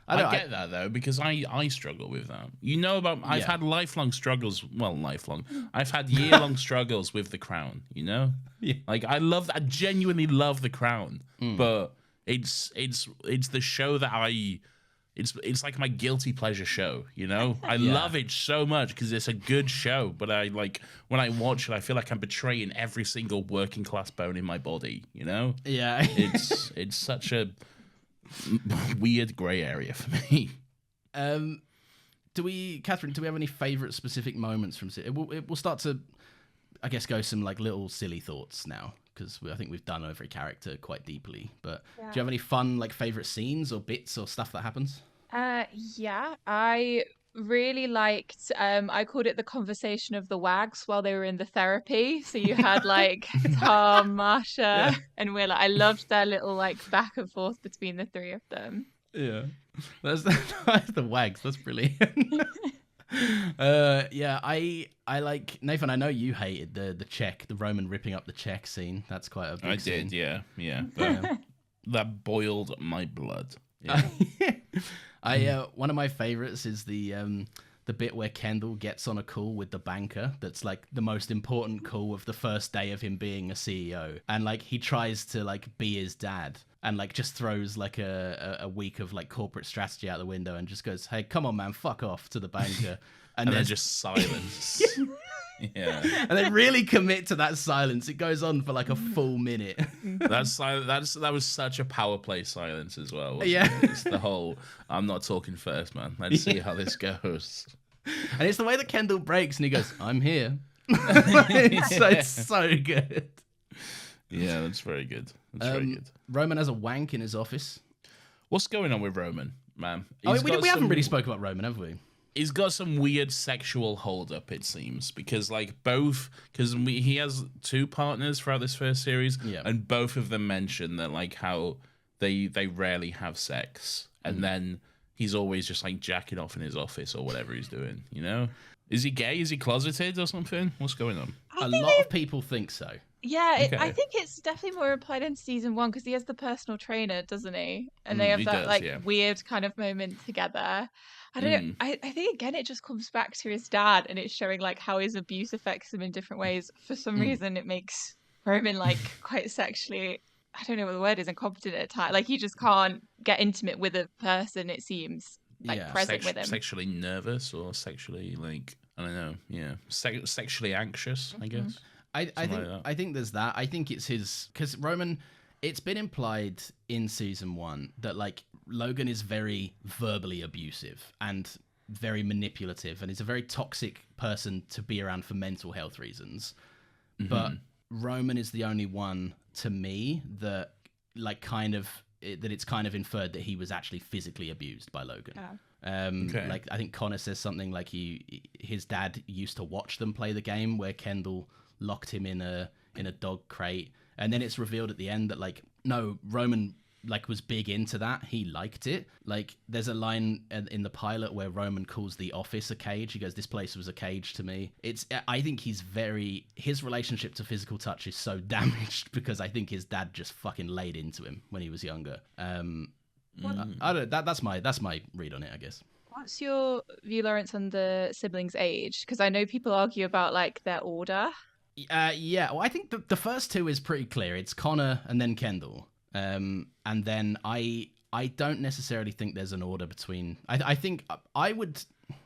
I get that though, because I struggle with that. I've had lifelong struggles. Well, lifelong. I've had year-long struggles with The Crown. Like I genuinely love The Crown, but it's the show that it's like my guilty pleasure show. I love it so much because it's a good show, but I like when I watch it, I feel like I'm betraying every single working class bone in my body. Yeah, it's such a weird gray area for me. Catherine, do we have any favorite specific moments from it? We'll start to, I guess, go some like little silly thoughts now, because I think we've done every character quite deeply. But do you have any fun like favorite scenes or bits or stuff that happens? Yeah, I really liked I called it the conversation of the wags while they were in the therapy. So you had like Tom, Marsha, and Willa. I loved their little like back and forth between the three of them. Yeah, that's the wags. That's brilliant. I like, Nathan, I know you hated the Roman ripping up the check scene. That's quite a big scene. Did, yeah. But that boiled my blood. Yeah. One of my favorites is the bit where Kendall gets on a call with the banker. That's like the most important call of the first day of him being a CEO, and like he tries to like be his dad, and like just throws like a week of like corporate strategy out the window and just goes, "Hey, come on, man, fuck off," to the banker, and then just silence. Yeah, and they really commit to that silence. It goes on for like a full minute. That was such a power play silence as well. Wasn't it? It's the whole "I'm not talking first, man. Let's see how this goes." And it's the way that Kendall breaks, and he goes, "I'm here." It's so good. Yeah, that's very good. Very good. Roman has a wank in his office. What's going on with Roman, man? We haven't really spoke about Roman, have we? He's got some weird sexual hold-up, it seems, because he has two partners throughout this first series, and both of them mention that like how they rarely have sex, and then he's always just like jacking off in his office or whatever he's doing. Is he gay? Is he closeted or something? What's going on? A lot of people think so. Yeah, I think it's definitely more implied in season 1 because he has the personal trainer, doesn't he? And they have that weird kind of moment together. I don't know. I think again it just comes back to his dad, and it's showing like how his abuse affects him in different ways. For some reason, it makes Roman like quite sexually, I don't know what the word is, incompetent at times. Like he just can't get intimate with a person. It seems present with him. Sexually nervous or sexually like I don't know. Yeah, sexually anxious, I guess. I think there's that. I think it's his, because Roman, it's been implied in season 1 that like Logan is very verbally abusive and very manipulative, and he's a very toxic person to be around for mental health reasons. But Roman is the only one to me that like that it's kind of inferred that he was actually physically abused by Logan. Yeah. Like I think Connor says something like his dad used to watch them play the game where Kendall locked him in a dog crate, and then it's revealed at the end that like no, Roman like was big into that. He liked it. Like there's a line in the pilot where Roman calls the office a cage. He goes, "This place was a cage to me." I think his relationship to physical touch is so damaged because I think his dad just fucking laid into him when he was younger. I don't. That's my read on it, I guess. What's your view, Lawrence, on the siblings' age? Because I know people argue about like their order. Yeah. Well, I think the first two is pretty clear. It's Connor and then Kendall. And then I don't necessarily think there's an order between. I think I would.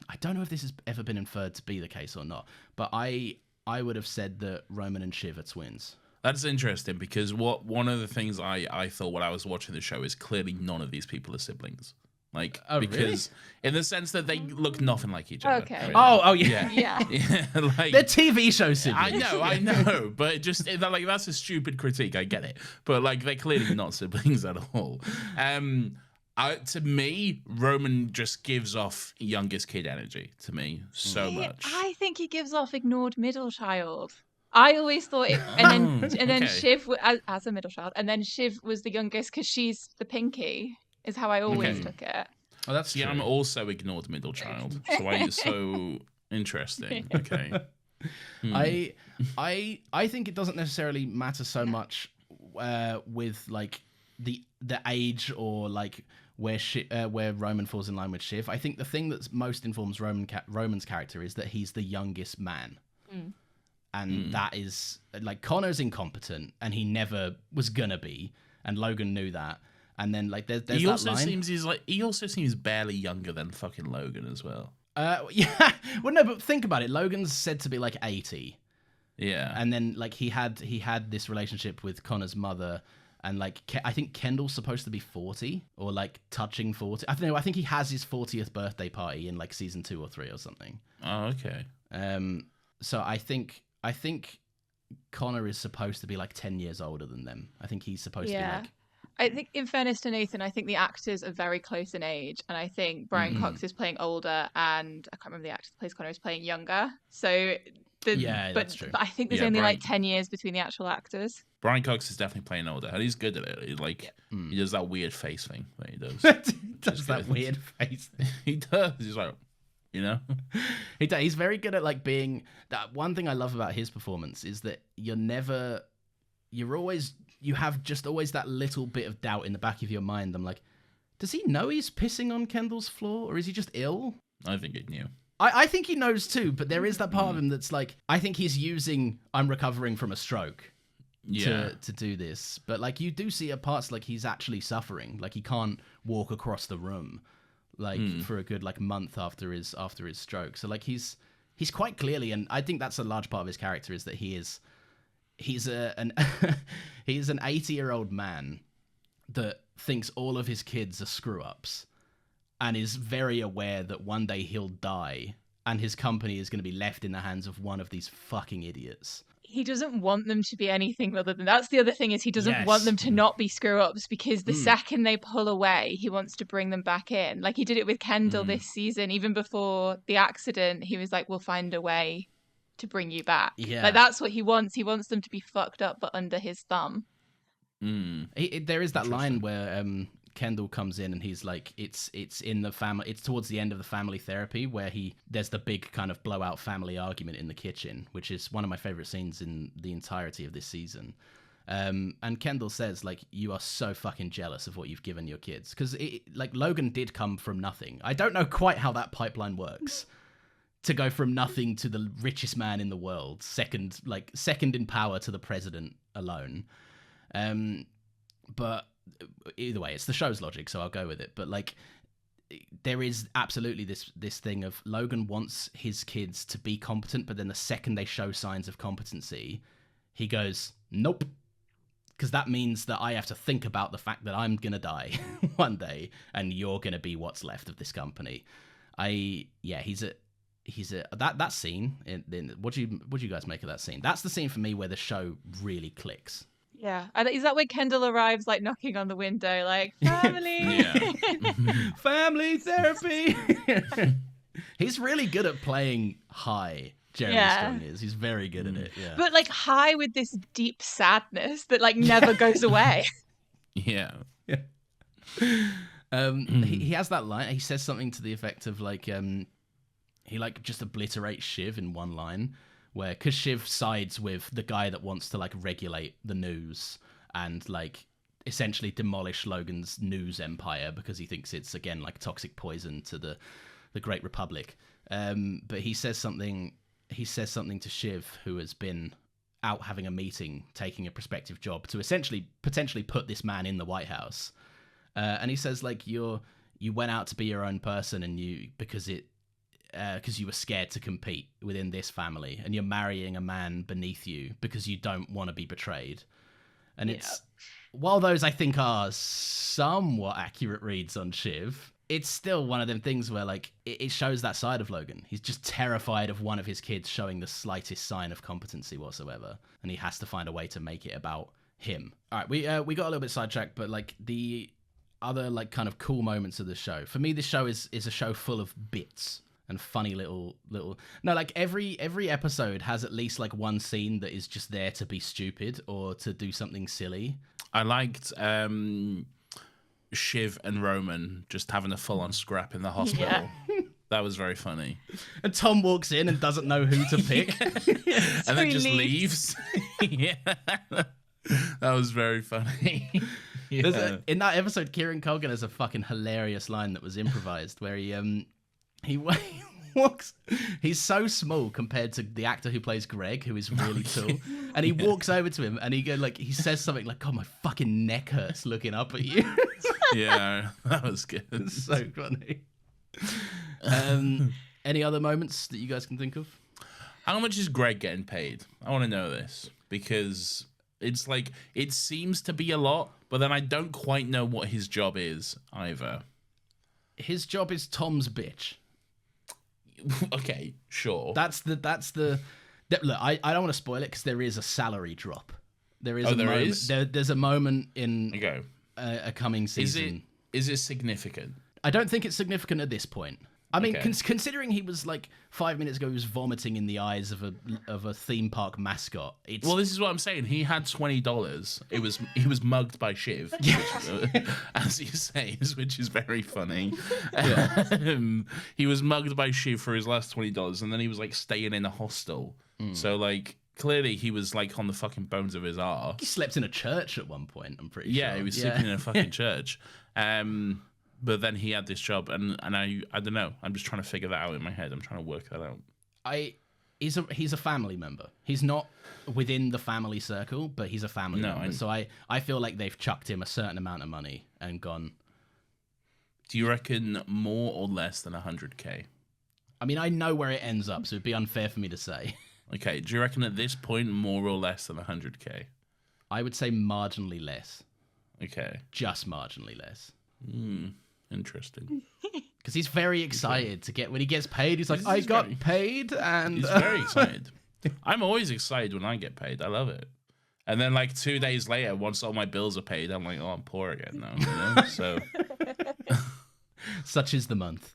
I don't know if this has ever been inferred to be the case or not, but I would have said that Roman and Shiv are twins. That's interesting because one of the things I thought when I was watching the show is clearly none of these people are siblings. Like, because really? in the sense that they look nothing like each other. Okay. Really. Oh yeah. Yeah. Yeah, like They're TV show siblings. I know, but like that's a stupid critique. I get it, but like they're clearly not siblings at all. To me, Roman just gives off youngest kid energy to me so much. I think he gives off ignored middle child. I always thought it, and then okay. Shiv as a middle child, and then Shiv was the youngest because she's the pinky. Is how I always took it. Oh, that's See, true. I'm also ignored middle child, so interesting. Okay. I think it doesn't necessarily matter so much with like the age or like where Roman falls in line with Shiv. I think the thing that most informs Roman's character is that he's the youngest man. And that is like Connor's incompetent and he never was gonna be, and Logan knew that. And then like there's he that also line. he also seems barely younger than fucking Logan as well. Yeah. Well, no, but think about it. Logan's said to be like 80. Yeah. And then like he had this relationship with Connor's mother, and like I think Kendall's supposed to be 40 or like touching 40. I don't know. I think he has his 40th birthday party in like season 2 or 3 or something. Oh, okay. So I think Connor is supposed to be like 10 years older than them. I think he's supposed to be like. I think, in fairness to Nathan, I think the actors are very close in age, and I think Brian Cox is playing older, and I can't remember the actor that plays Connor is playing younger. So, that's true. But I think there's only like 10 years between the actual actors. Brian Cox is definitely playing older, and he's good at it. He does that weird face thing that he does. Does that weird face thing. He does. He's like, you know, he's very good at like being. That one thing I love about his performance is that you have just always that little bit of doubt in the back of your mind. I'm like, does he know he's pissing on Kendall's floor, or is he just ill? I think he knew. I think he knows too, but there is that part of him that's like, I think he's using I'm recovering from a stroke to do this. But like you do see at parts like he's actually suffering. Like he can't walk across the room like for a good like month after his stroke. So like he's quite clearly, and I think that's a large part of his character, is that he's an 80-year-old man that thinks all of his kids are screw-ups and is very aware that one day he'll die and his company is going to be left in the hands of one of these fucking idiots. He doesn't want them to be anything other than that's the other thing, is he doesn't want them to not be screw-ups, because the second they pull away, he wants to bring them back in. Like he did it with Kendall this season. Even before the accident, he was like, we'll find a way to bring you back. Yeah. Like that's what he wants. He wants them to be fucked up but under his thumb. There is that line where Kendall comes in and he's like, it's in the family, it's towards the end of the family therapy where there's the big kind of blowout family argument in the kitchen, which is one of my favorite scenes in the entirety of this season. And Kendall says, like, you are so fucking jealous of what you've given your kids, because like Logan did come from nothing. I don't know quite how that pipeline works. To go from nothing to the richest man in the world, second in power to the president alone. But either way, it's the show's logic, so I'll go with it. But like, there is absolutely this thing of Logan wants his kids to be competent, but then the second they show signs of competency, he goes, nope, because that means that I have to think about the fact that I'm gonna die one day, and you're gonna be what's left of this company. He's a that scene. What do you guys make of that scene? That's the scene for me where the show really clicks. Yeah. And is that when Kendall arrives, like knocking on the window, like, family? Family therapy. He's really good at playing high. Jeremy Strong is. He's very good at it. Yeah. But like high with this deep sadness that like never goes away. Yeah. He has that line. He says something to the effect of like, he like just obliterates Shiv in one line, where because Shiv sides with the guy that wants to like regulate the news and like essentially demolish Logan's news empire because he thinks it's again like toxic poison to the Great Republic. But he says something to Shiv, who has been out having a meeting, taking a prospective job to essentially potentially put this man in the White House. And he says like you went out to be your own person and because you were scared to compete within this family, and you're marrying a man beneath you because you don't want to be betrayed. And it's while those I think are somewhat accurate reads on Shiv, it's still one of them things where like it shows that side of Logan. He's just terrified of one of his kids showing the slightest sign of competency whatsoever, and he has to find a way to make it about him. All right, we got a little bit sidetracked, but like the other like kind of cool moments of the show. For me, this show is a show full of bits and funny little no, like every episode has at least like one scene that is just there to be stupid or to do something silly. I liked Shiv and Roman just having a full-on scrap in the hospital. Yeah. That was very funny. And Tom walks in and doesn't know who to pick. And then just leaves. Yeah. That was very funny. Yeah. In that episode, Kieran Culkin has a fucking hilarious line that was improvised where he walks. He's so small compared to the actor who plays Greg, who is really tall. And he walks over to him and he says something like, "Oh, my fucking neck hurts looking up at you." Yeah, that was good. It's so funny. Any other moments that you guys can think of? How much is Greg getting paid? I want to know this because it's like it seems to be a lot, but then I don't quite know what his job is either. His job is Tom's bitch. Okay, sure. That's the look. I don't want to spoil it because there is a salary drop. There is. There's a moment in a coming season. Is it significant? I don't think it's significant at this point. I mean, Okay. considering he was like 5 minutes ago, he was vomiting in the eyes of a theme park mascot. Well, this is what I'm saying. He had $20. He was mugged by Shiv, which, as you say, which is very funny. He was mugged by Shiv for his last $20, and then he was like staying in a hostel. So like clearly he was like on the fucking bones of his arse. He slept in a church at one point. I'm pretty sure. Yeah, he was sleeping in a fucking church. But then he had this job, and I don't know. I'm just trying to figure that out in my head. I'm trying to work that out. He's a family member. He's not within the family circle, but he's a family member. So I feel like they've chucked him a certain amount of money and gone. Do you reckon more or less than 100K? I mean, I know where it ends up, so it'd be unfair for me to say. Okay, do you reckon at this point more or less than 100K? I would say marginally less. Okay. Just marginally less. Interesting. Because he's very excited to get when he gets paid. He's like, I got paid, and he's very excited. I'm always excited when I get paid. I love it. And then like 2 days later, once all my bills are paid, I'm like, oh, I'm poor again now. You know? So such is the month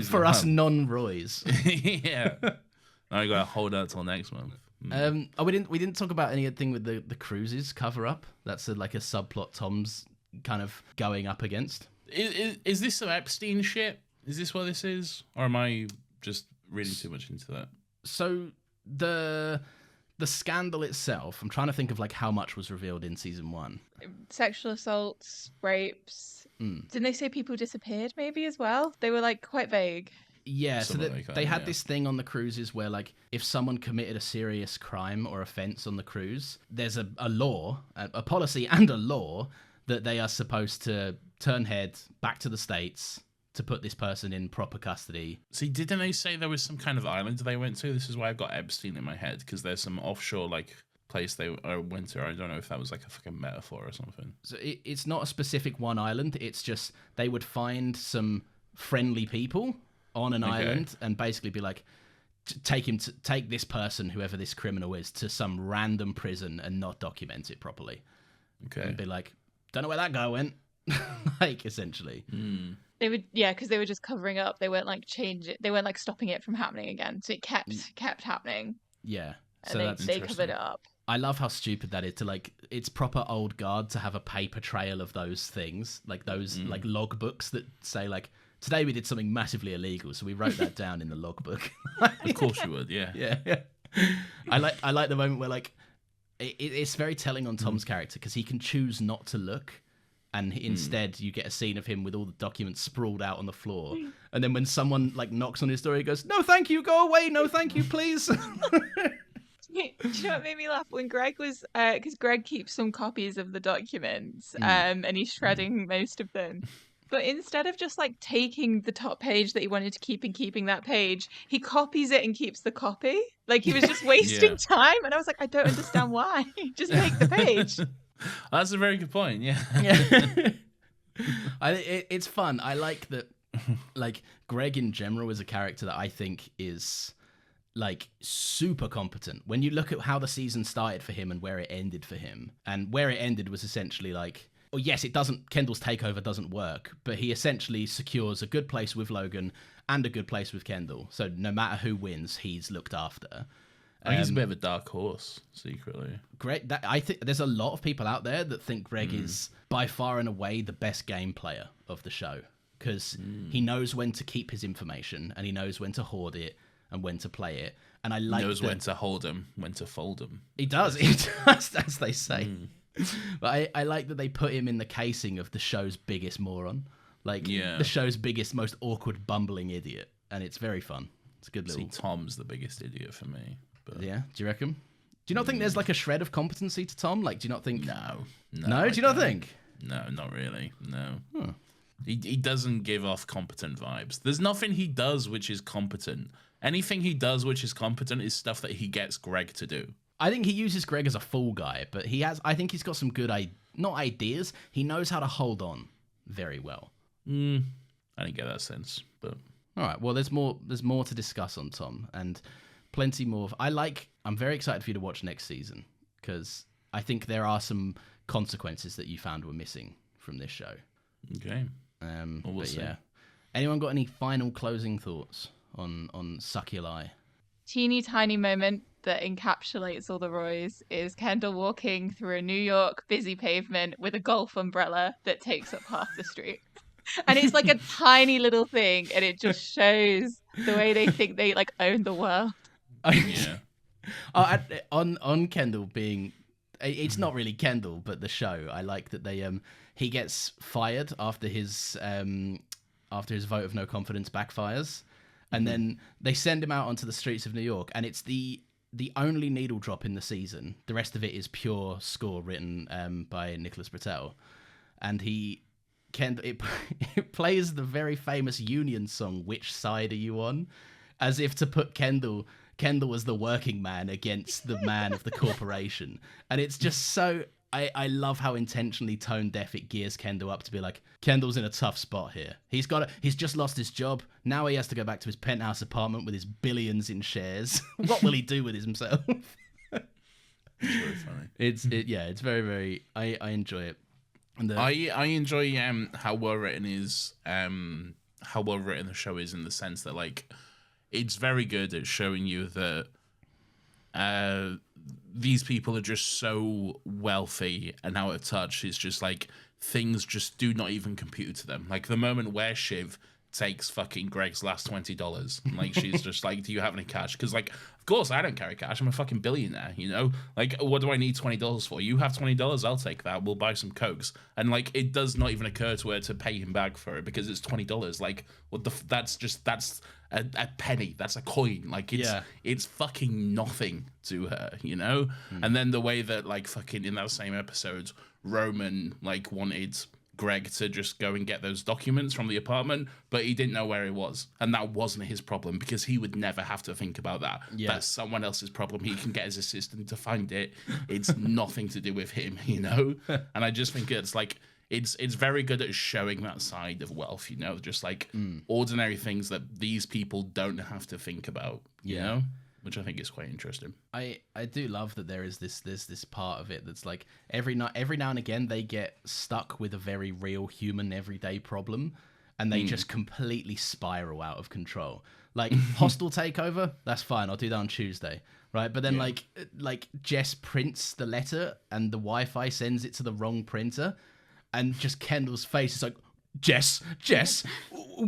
for us non-Roys. Yeah. Now I gotta hold out till next month. We didn't talk about anything with the cruises cover up. That's like a subplot Tom's kind of going up against. Is this some Epstein shit? Is this what this is? Or am I just reading too much into that? So the scandal itself, I'm trying to think of like how much was revealed in season 1. Sexual assaults, rapes. Didn't they say people disappeared maybe as well? They were like quite vague. Yeah, so they had this thing on the cruises where like if someone committed a serious crime or offense on the cruise, there's a law, a policy and a law that they are supposed to turn head back to the States to put this person in proper custody. See, didn't they say there was some kind of island they went to? This is why I've got Epstein in my head, because there's some offshore like place they went to. I don't know if that was like a fucking metaphor or something. So it's not a specific one island. It's just they would find some friendly people on an island and basically be like, take this person, whoever this criminal is, to some random prison and not document it properly. Okay. And be like, don't know where that guy went. Like, essentially. They would, yeah, because they were just covering up. They weren't like they weren't like stopping it from happening again. So it kept happening. Yeah. And So that's they covered it up. I love how stupid that is to like, it's proper old guard to have a paper trail of those things, like those like logbooks that say like, today we did something massively illegal, so we wrote that down in the logbook. Of course you would, yeah. Yeah. I like the moment where like, it's very telling on Tom's character because he can choose not to look. And instead, you get a scene of him with all the documents sprawled out on the floor. And then when someone like knocks on his door, he goes, "No, thank you, go away. No, thank you, please." Do you know what made me laugh when Greg was because Greg keeps some copies of the documents and he's shredding most of them, but instead of just like taking the top page that he wanted to keep and keeping that page, he copies it and keeps the copy. Like he was just wasting time, and I was like, I don't understand why. Just take the page. That's a very good point. Yeah. It's fun. I like that. Like Greg in general is a character that I think is like super competent. When you look at how the season started for him and where it ended for him, and where it ended was essentially like, oh yes, Kendall's takeover doesn't work, but he essentially secures a good place with Logan and a good place with Kendall. So no matter who wins, he's looked after. I think he's a bit of a dark horse, secretly. Greg, I think there's a lot of people out there that think Greg is by far and away the best game player of the show because he knows when to keep his information and he knows when to hoard it and when to play it. And I like knows when to hold him, when to fold him. He does, as they say. But I like that they put him in the casing of the show's biggest moron, like the show's biggest, most awkward, bumbling idiot, and it's very fun. It's a good little. See, Tom's the biggest idiot for me. But... Yeah, do you reckon? Do you not think there's like a shred of competency to Tom? Like, do you not think? No. Do you not think? No, not really. No. Huh. He doesn't give off competent vibes. There's nothing he does which is competent. Anything he does which is competent is stuff that he gets Greg to do. I think he uses Greg as a fool guy, but I think he's got some good, not ideas. He knows how to hold on very well. I didn't get that sense, but. All right. Well, there's more to discuss on Tom and plenty more. I'm very excited for you to watch next season because I think there are some consequences that you found were missing from this show. Okay. We'll see. Yeah. Anyone got any final closing thoughts on Suck Your Lie? Teeny tiny moment that encapsulates all the Roys is Kendall walking through a New York busy pavement with a golf umbrella that takes up half the street. And it's like a tiny little thing, and it just shows the way they think they like own the world. Yeah. On Kendall being, it's not really Kendall, but the show. I like that he gets fired after his vote of no confidence backfires, and then they send him out onto the streets of New York, and it's the only needle drop in the season. The rest of it is pure score written by Nicholas Britell, and it plays the very famous Union song, "Which Side Are You On?" as if to put Kendall as the working man against the man of the corporation. And it's just so... I love how intentionally tone deaf it gears Kendall up to be like, Kendall's in a tough spot here. He's just lost his job. Now he has to go back to his penthouse apartment with his billions in shares. What will he do with himself? It's very funny. It's very, very... I enjoy it. And I enjoy how well written the show is in the sense that like it's very good at showing you that these people are just so wealthy and out of touch. It's just like things just do not even compute to them. Like the moment where Shiv takes fucking Greg's last $20, like she's just like, do you have any cash? Because like, of course I don't carry cash, I'm a fucking billionaire, you know, like what do I need $20 for? You have $20, I'll take that, we'll buy some cokes. And like it does not even occur to her to pay him back for it because it's $20. Like what that's a penny, that's a coin, like it's fucking nothing to her, you know. And then the way that like fucking in that same episode Roman like wanted Greg to just go and get those documents from the apartment, but he didn't know where it was. And that wasn't his problem because he would never have to think about that. Yeah. That's someone else's problem. He can get his assistant to find it. It's nothing to do with him, you know? And I just think it's like, it's very good at showing that side of wealth, you know, just like ordinary things that these people don't have to think about, you know? Which I think is quite interesting. I do love that there is this part of it that's like every now and again they get stuck with a very real human everyday problem and they just completely spiral out of control. Like hostile takeover, that's fine. I'll do that on Tuesday, right? But then like Jess prints the letter and the Wi-Fi sends it to the wrong printer, and just Kendall's face is like, Jess,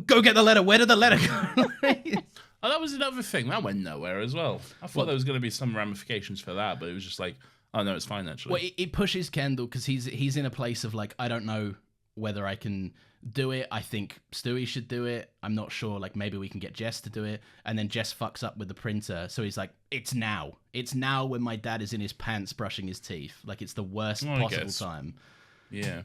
go get the letter. Where did the letter go? Oh, that was another thing. That went nowhere as well. I thought there was going to be some ramifications for that, but it was just like, oh no, it's fine actually. Well, it pushes Kendall because he's in a place of like, I don't know whether I can do it. I think Stewie should do it. I'm not sure. Like maybe we can get Jess to do it. And then Jess fucks up with the printer. So he's like, it's now. It's now when my dad is in his pants brushing his teeth. Like it's the worst possible time. Yeah.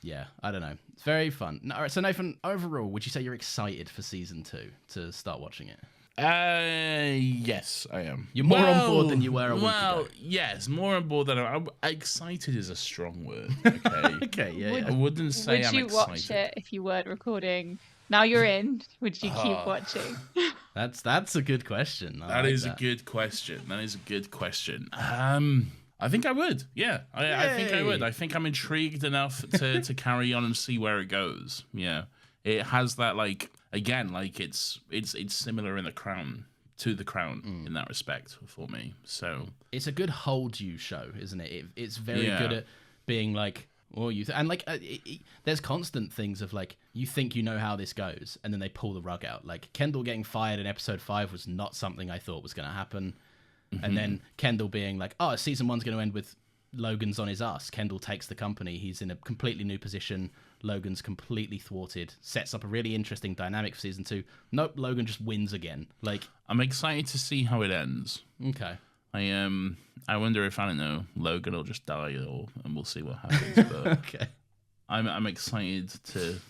Yeah, I don't know. It's very fun. All right, so Nathan, overall, would you say you're excited for season 2 to start watching it? Yes, I am. You're more on board than you were a week ago. Well, yes, more on board than I'm excited is a strong word. Okay. Okay, yeah. I wouldn't say Would I'm you excited. watch it if you weren't recording? Now you're in. Would you keep watching? That's a good question. That is a good question. I think I would. Yeah, I think I would. I think I'm intrigued enough to carry on and see where it goes. Yeah, it has that like again like it's similar in The Crown to The Crown in that respect for me. So it's a good hold you show, isn't it? It's very good at being like, well, and like there's constant things of like you think you know how this goes, and then they pull the rug out. Like Kendall getting fired in episode 5 was not something I thought was going to happen. And then Kendall being like, oh, season 1's going to end with Logan's on his ass. Kendall takes the company. He's in a completely new position. Logan's completely thwarted. Sets up a really interesting dynamic for season 2. Nope, Logan just wins again. Like, I'm excited to see how it ends. Okay. I wonder if, I don't know, Logan will just die and we'll see what happens. But Okay. I'm excited to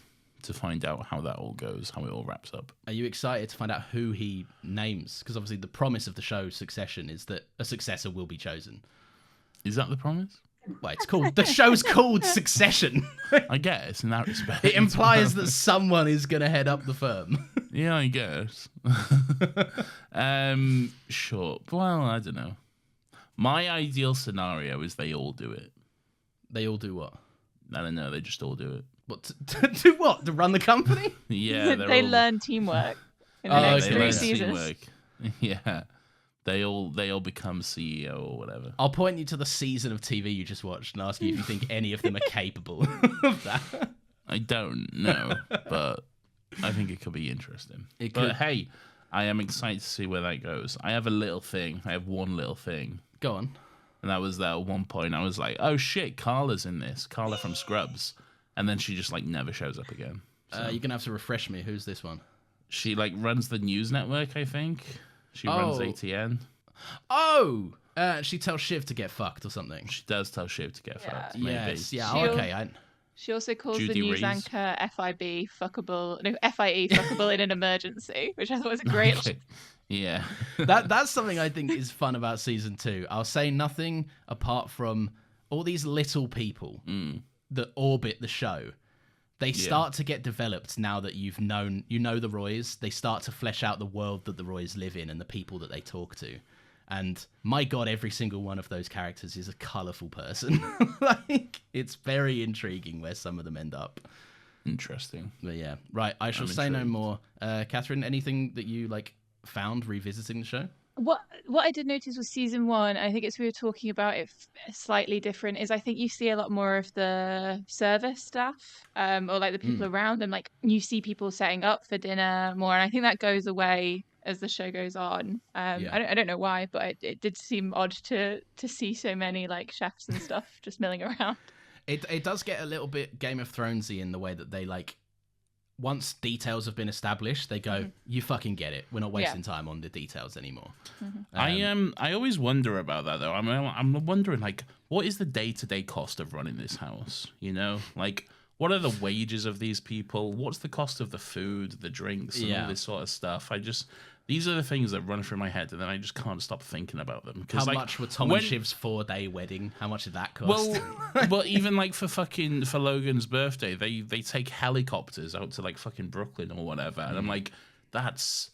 find out how that all goes, how it all wraps up. Are you excited to find out who he names? Because obviously the promise of the show Succession is that a successor will be chosen. Is that the promise? Well, it's called the show's called Succession. I guess in that respect. It implies that someone is going to head up the firm. Yeah, I guess. Sure. Well, I don't know. My ideal scenario is they all do it. They all do what? I don't know. They just all do it. What to do? What to run the company? Yeah, they learn teamwork in the next okay. 3 learn seasons. teamwork. Yeah, they all become CEO or whatever. I'll point you to the season of TV you just watched and ask you if you think any of them are capable of that. I don't know, but I think it could be interesting. But hey, I am excited to see where that goes. I have one little thing. Go on. And that was that at one point I was like, oh shit, Carla's in this. Carla from Scrubs. And then she just like never shows up again. So. You're gonna have to refresh me. Who's this one? She like runs the news network, I think. She runs ATN. Oh, she tells Shiv to get fucked or something. She does tell Shiv to get fucked. Maybe. Yes. Yeah. She'll- Okay. She also calls Judy the news Rees. anchor FIE fuckable in an emergency, which I thought was a great. Okay. Yeah. That's something I think is fun about season 2. I'll say nothing apart from all these little people that orbit the show. They start to get developed now that you know the Roys. They start to flesh out the world that the Roys live in and the people that they talk to. And my God, every single one of those characters is a colourful person. Like, it's very intriguing where some of them end up. Interesting. But yeah, right. I shall say no more. Catherine, anything that you like found revisiting the show? What I did notice was season 1. I think we were talking about it slightly different. Is I think you see a lot more of the service staff, or like the people around them. Like you see people setting up for dinner more, and I think that goes away as the show goes on. I don't know why, but it did seem odd to see so many like chefs and stuff just milling around. It does get a little bit Game of Thronesy in the way that they like. Once details have been established, they go, you fucking get it. We're not wasting time on the details anymore. I always wonder about that though. I'm wondering like, what is the day-to-day cost of running this house? You know, like what are the wages of these people? What's the cost of the food, the drinks, and all this sort of stuff? These are the things that run through my head, and then I just can't stop thinking about them. How much were Tom and Shiv's 4-day wedding? How much did that cost? Well, but even like for Logan's birthday, they take helicopters out to like fucking Brooklyn or whatever, and I'm like, that's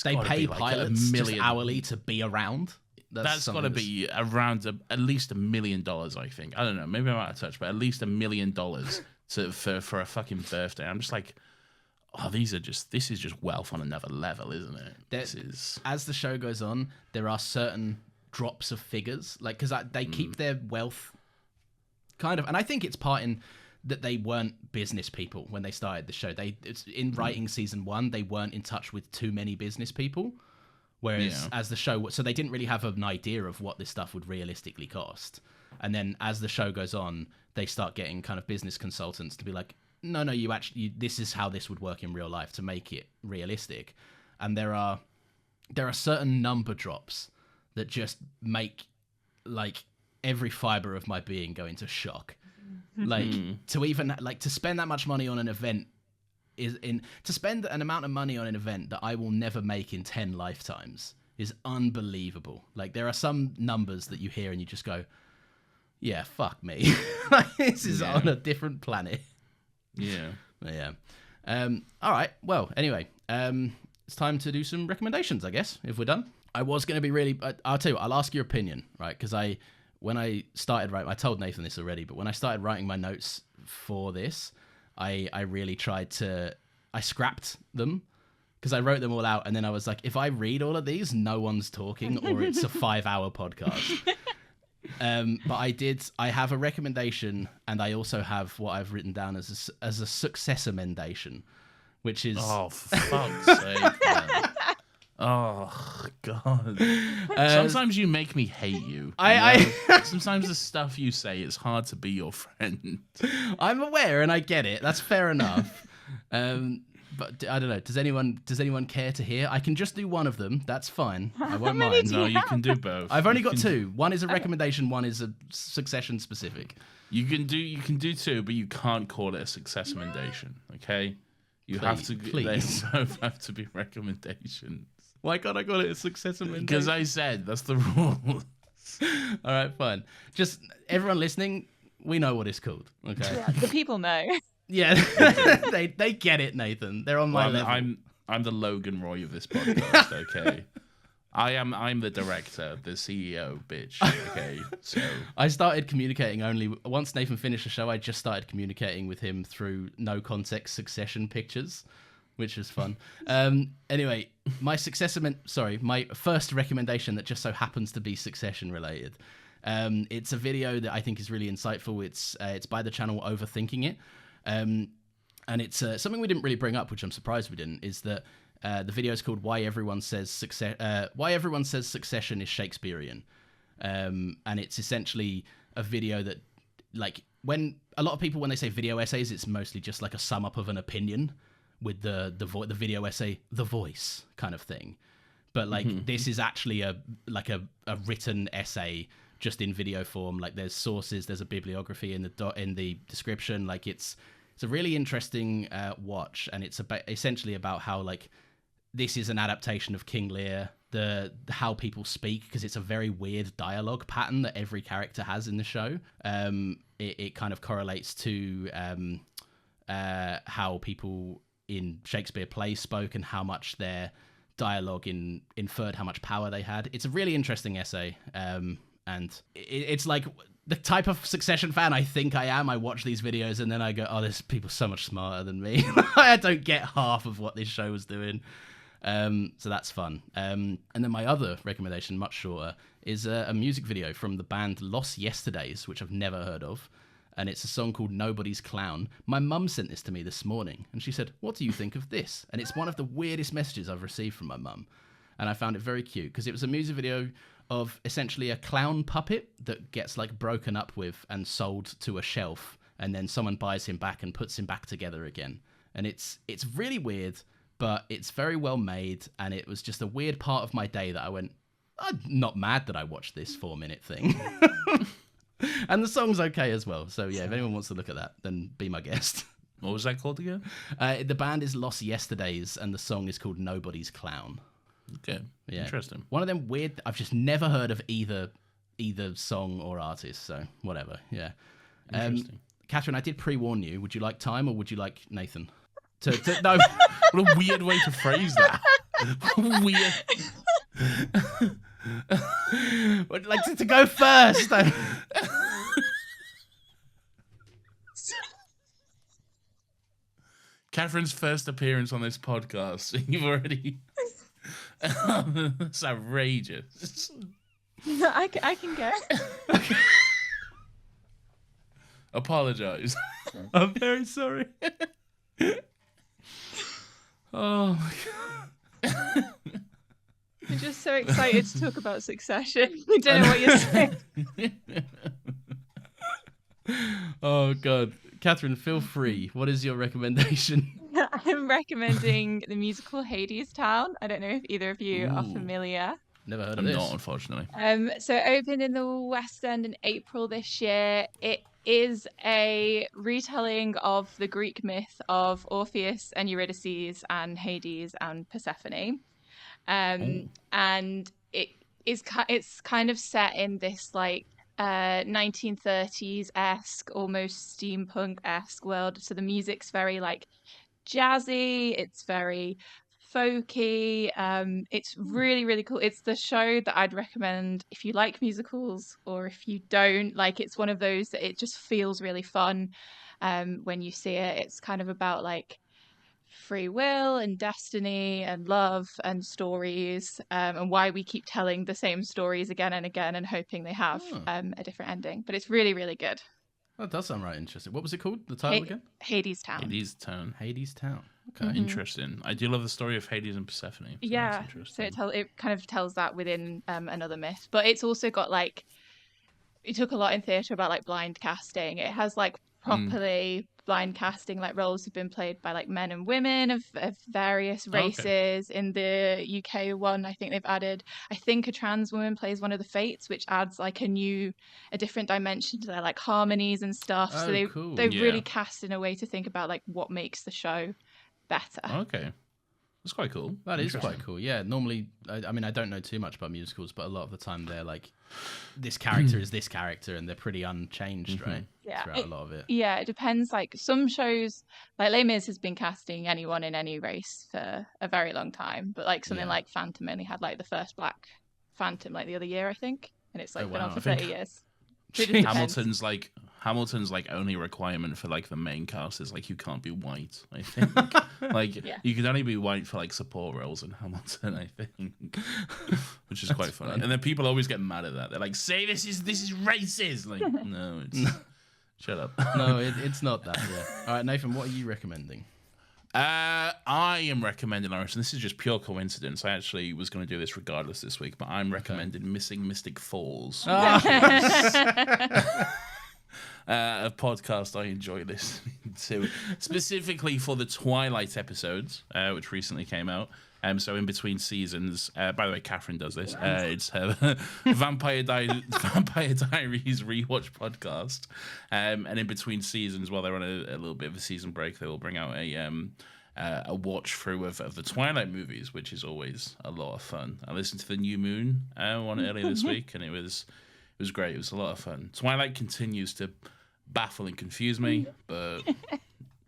they pay like pilots just hourly to be around. That's got to be around at least $1 million, I think. I don't know, maybe I'm out of touch, but at least $1 million for a fucking birthday. I'm just like, this is just wealth on another level, isn't it? As the show goes on, there are certain drops of figures, like because they keep their wealth kind of, and I think it's part in that they weren't business people when they started the show. In writing season 1, they weren't in touch with too many business people. Whereas as the show, so they didn't really have an idea of what this stuff would realistically cost. And then as the show goes on, they start getting kind of business consultants to be like, no, this is how this would work in real life to make it realistic. And there are certain number drops that just make like every fiber of my being go into shock. Like to spend that much money on an event to spend an amount of money on an event that I will never make in 10 lifetimes is unbelievable. Like there are some numbers that you hear and you just go, yeah, fuck me. This is on a different planet. Yeah. All right. Well, anyway, it's time to do some recommendations, I guess, if we're done. I was going to be I'll tell you what, I'll ask your opinion, right? Because when I started writing, I told Nathan this already, but when I started writing my notes for this, I really tried to, I scrapped them because I wrote them all out. And then I was like, if I read all of these, no one's talking or it's a 5-hour podcast. But I have a recommendation and I also have what I've written down as a success emendation, which is... Oh, for fuck's sake, man. Oh, God. Sometimes you make me hate you. Sometimes the stuff you say, it's hard to be your friend. I'm aware and I get it. That's fair enough. But I don't know. Does anyone care to hear? I can just do one of them. That's fine. I won't mind. No, you can do both. I've only got 2. One is a recommendation. One is a Succession specific. You can do 2, but you can't call it a success emendation. Okay? They both have to be recommendations. Why can't I call it a success emendation? Because I said that's the rule. All right, fine. Just everyone listening, we know what it's called. Okay. Yeah, the people know. Yeah, they get it, Nathan. They're on my level. I'm the Logan Roy of this podcast. Okay. I'm the director, the CEO, bitch. Okay, so I started communicating only once Nathan finished the show. I just started communicating with him through no context Succession pictures, which was fun. Anyway, my first recommendation that just so happens to be Succession related. It's a video that I think is really insightful. It's by the channel Overthinking It, and it's something we didn't really bring up, which I'm surprised we didn't. Is that the video is called Why Everyone Says Succession is Shakespearean, and it's essentially a video that, like, when a lot of people, when they say video essays, it's mostly just like a sum up of an opinion with the video essay, the voice kind of thing. But like this is actually a written essay just in video form. Like there's sources, there's a bibliography in the description. Like it's a really interesting watch, and it's essentially about how like this is an adaptation of King Lear, how people speak, because it's a very weird dialogue pattern that every character has in the show. It kind of correlates to how people in Shakespeare plays spoke and how much their dialogue inferred how much power they had. It's a really interesting essay, and it's like the type of Succession fan I think I am. I watch these videos and then I go, oh, there's people so much smarter than me. I don't get half of what this show was doing. So that's fun. And then my other recommendation, much shorter, is a music video from the band Lost Yesterdays, which I've never heard of. And it's a song called Nobody's Clown. My mum sent this to me this morning, and she said, what do you think of this? And it's one of the weirdest messages I've received from my mum. And I found it very cute, because it was a music video of essentially a clown puppet that gets like broken up with and sold to a shelf, and then someone buys him back and puts him back together again. And it's really weird, but it's very well made, and it was just a weird part of my day that I went, I'm not mad that I watched this 4-minute thing. And the song's okay as well. So yeah, if anyone wants to look at that, then be my guest. What was that called again? The band is Lost Yesterdays, and the song is called Nobody's Clown. Okay, Yeah. interesting. One of them weird. I've just never heard of either song or artist. So whatever. Yeah. Interesting. Catherine, I did pre-warn you. Would you like time or would you like Nathan? No. What a weird way to phrase that. Weird. Would like to go first. Catherine's first appearance on this podcast. You've already. That's outrageous. I can go. Apologize. I'm very sorry. Oh my god. I'm just so excited to talk about Succession. I don't know what you're saying. Oh god. Catherine, feel free. What is your recommendation? I'm recommending the musical Hadestown. I don't know if either of you are Ooh. familiar. Never heard of I'm this. not, unfortunately. So it opened in the West End in April this year. It is a retelling of the Greek myth of Orpheus and Eurydice and Hades and Persephone. And it's kind of set in this like 1930s-esque, almost steampunk-esque world. So the music's very like jazzy, it's very folky. It's really, really cool. It's the show that I'd recommend if you like musicals, or if you don't. Like, it's one of those that it just feels really fun when you see it. It's kind of about like free will and destiny and love and stories, and why we keep telling the same stories again and again and hoping they have a different ending. But it's really, really good. That does sound right interesting. What was it called? The title again? Hadestown. Hadestown. Hadestown. Okay, interesting. I do love the story of Hades and Persephone. So Yeah, that's so interesting. it kind of tells that within another myth, but it's also got like, it took a lot in theatre about like blind casting. It has like properly blind casting, like roles have been played by like men and women of various races. In the UK one, I think they've added, I think a trans woman plays one of the fates, which adds like a different dimension to their like harmonies and stuff. So Oh, cool. they've Yeah. really cast in a way to think about like what makes the show better. Okay. That's quite cool. That is Interesting. quite cool. Yeah, normally, I mean, I don't know too much about musicals, but a lot of the time they're like, this character is this character, and they're pretty unchanged, right? Yeah. Throughout a lot of it. Yeah, it depends. Like some shows, like Les Mis has been casting anyone in any race for a very long time, but like something Yeah. like Phantom only had like the first black Phantom like the other year, I think, and it's like Oh, been on wow. for I think- 30 years. So it just depends. Hamilton's like only requirement for like the main cast is like you can't be white. I think like Yeah. you can only be white for like support roles in Hamilton. I think, which is quite funny. And then people always get mad at that. They're like, "Say this is racist." Like, no, it's shut up. No, it's not that. Yeah. All right, Nathan, what are you recommending? I am recommending, Lawrence, and this is just pure coincidence. I actually was going to do this regardless this week, but I'm recommending Missing Mystic Falls. A podcast I enjoy listening to, specifically for the Twilight episodes, which recently came out. So in between seasons, by the way, Catherine does this. It's her Vampire Diaries rewatch podcast. And in between seasons, while they're on a little bit of a season break, they will bring out a watch through of the Twilight movies, which is always a lot of fun. I listened to the New Moon one earlier this week, and it was great. It was a lot of fun. Twilight continues to baffle and confuse me, but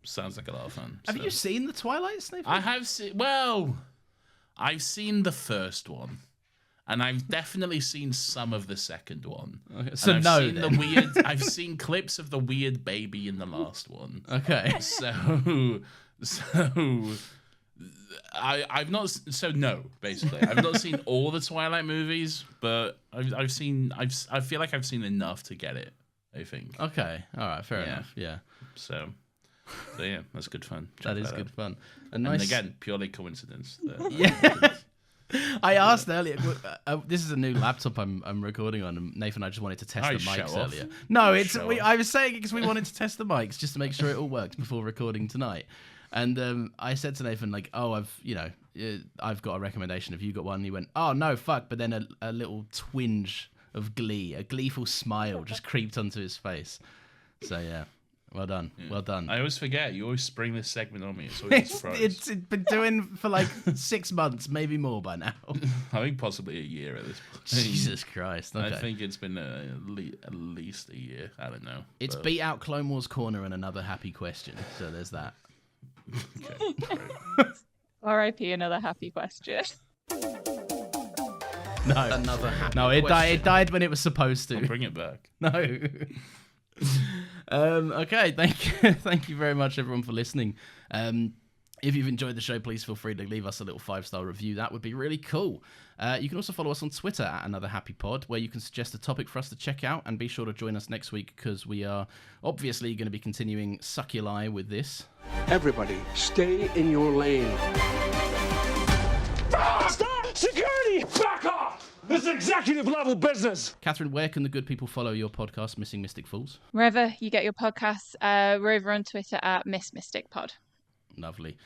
sounds like a lot of fun. Have so. you seen the Twilight, Nathan? I have seen. Well, I've seen the first one, and I've definitely seen some of the second one. Okay, so And no, I've seen then. the weird. I've seen clips of the weird baby in the last one. Okay. So I've not. So no, basically, I've not seen all the Twilight movies, but I've seen. I feel like I've seen enough to get it. I think. Okay. All right. Fair Yeah. enough. Yeah. So yeah, that's good fun. Check That is out. good fun. And again, purely coincidence. Yeah. I asked earlier. This is a new laptop I'm recording on, and Nathan and I just wanted to test Oh, the show mics off. earlier. No, Show off. I was saying it because we wanted to test the mics just to make sure it all worked before recording tonight. And I said to Nathan, like, "Oh, I've got a recommendation. Have you got one?" And he went, "Oh no, fuck!" But then a little twinge of glee. A gleeful smile just creeped onto his face. So yeah, well done. Yeah. Well done. I always forget. You always spring this segment on me. It's always froze. It's been doing for like 6 months, maybe more by now. I think possibly a year at this point. Jesus Christ. Okay. I think it's been at least a year. I don't know. It's but- beat out Clone Wars Corner and another happy question. So there's that. Okay, great. R.I.P. Another happy question. No. Another happy No, it question. died when it was supposed to. I'll bring it back. No. Okay, thank you very much everyone for listening. If you've enjoyed the show, please feel free to leave us a little 5-star review. That would be really cool. You can also follow us on Twitter at Another Happy Pod, where you can suggest a topic for us to check out, and be sure to join us next week because we are obviously going to be continuing Succuli with this. Everybody, stay in your lane. Stop! Security! Back off! This is executive level business. Catherine, where can the good people follow your podcast, Missing Mystic Fools? Wherever you get your podcasts, we're over on Twitter at Miss Mystic Pod. Lovely.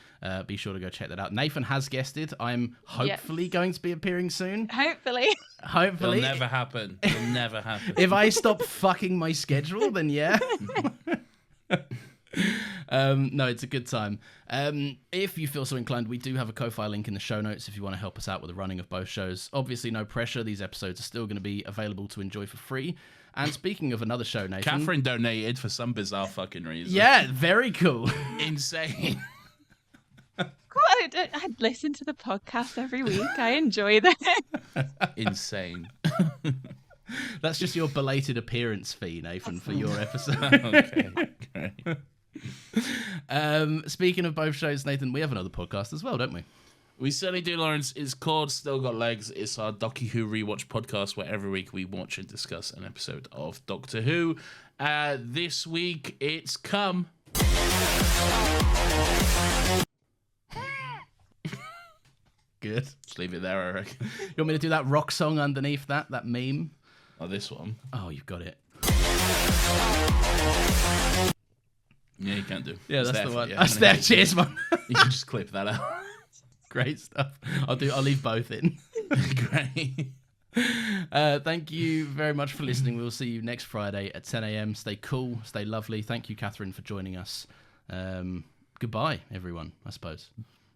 Be sure to go check that out. Nathan has guested. I'm hopefully going to be appearing soon. Hopefully. Hopefully. It'll never happen. It'll never happen. If I stop fucking my schedule, then yeah. No, it's a good time. If you feel so inclined, we do have a Ko-Fi link in the show notes if you want to help us out with the running of both shows. Obviously, no pressure. These episodes are still going to be available to enjoy for free. And speaking of another show, Nathan... Catherine donated for some bizarre fucking reason. Yeah, very cool. Insane. Cool. I'd listen to the podcast every week. I enjoy that. Insane. That's just your belated appearance fee, Nathan, for your episode. Okay, great. Speaking of both shows, Nathan, we have another podcast as well, don't we? We certainly do, Lawrence. It's called Still Got Legs. It's our Doctor Who rewatch podcast where every week we watch and discuss an episode of Doctor Who. This week it's Come. Good. Just leave it there, I reckon. You want me to do that rock song underneath that meme? Oh, this one. Oh, you've got it. Yeah, you can't do. Yeah, It's that's there the for- one. yeah, That's I'm there. gonna- Cheers, man. You can just clip that out. Great stuff. I'll leave both in. Great. Thank you very much for listening. We'll see you next Friday at 10 a.m. Stay cool, stay lovely. Thank you, Catherine, for joining us. Goodbye, everyone, I suppose.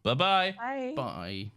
Bye-bye. Bye. Bye.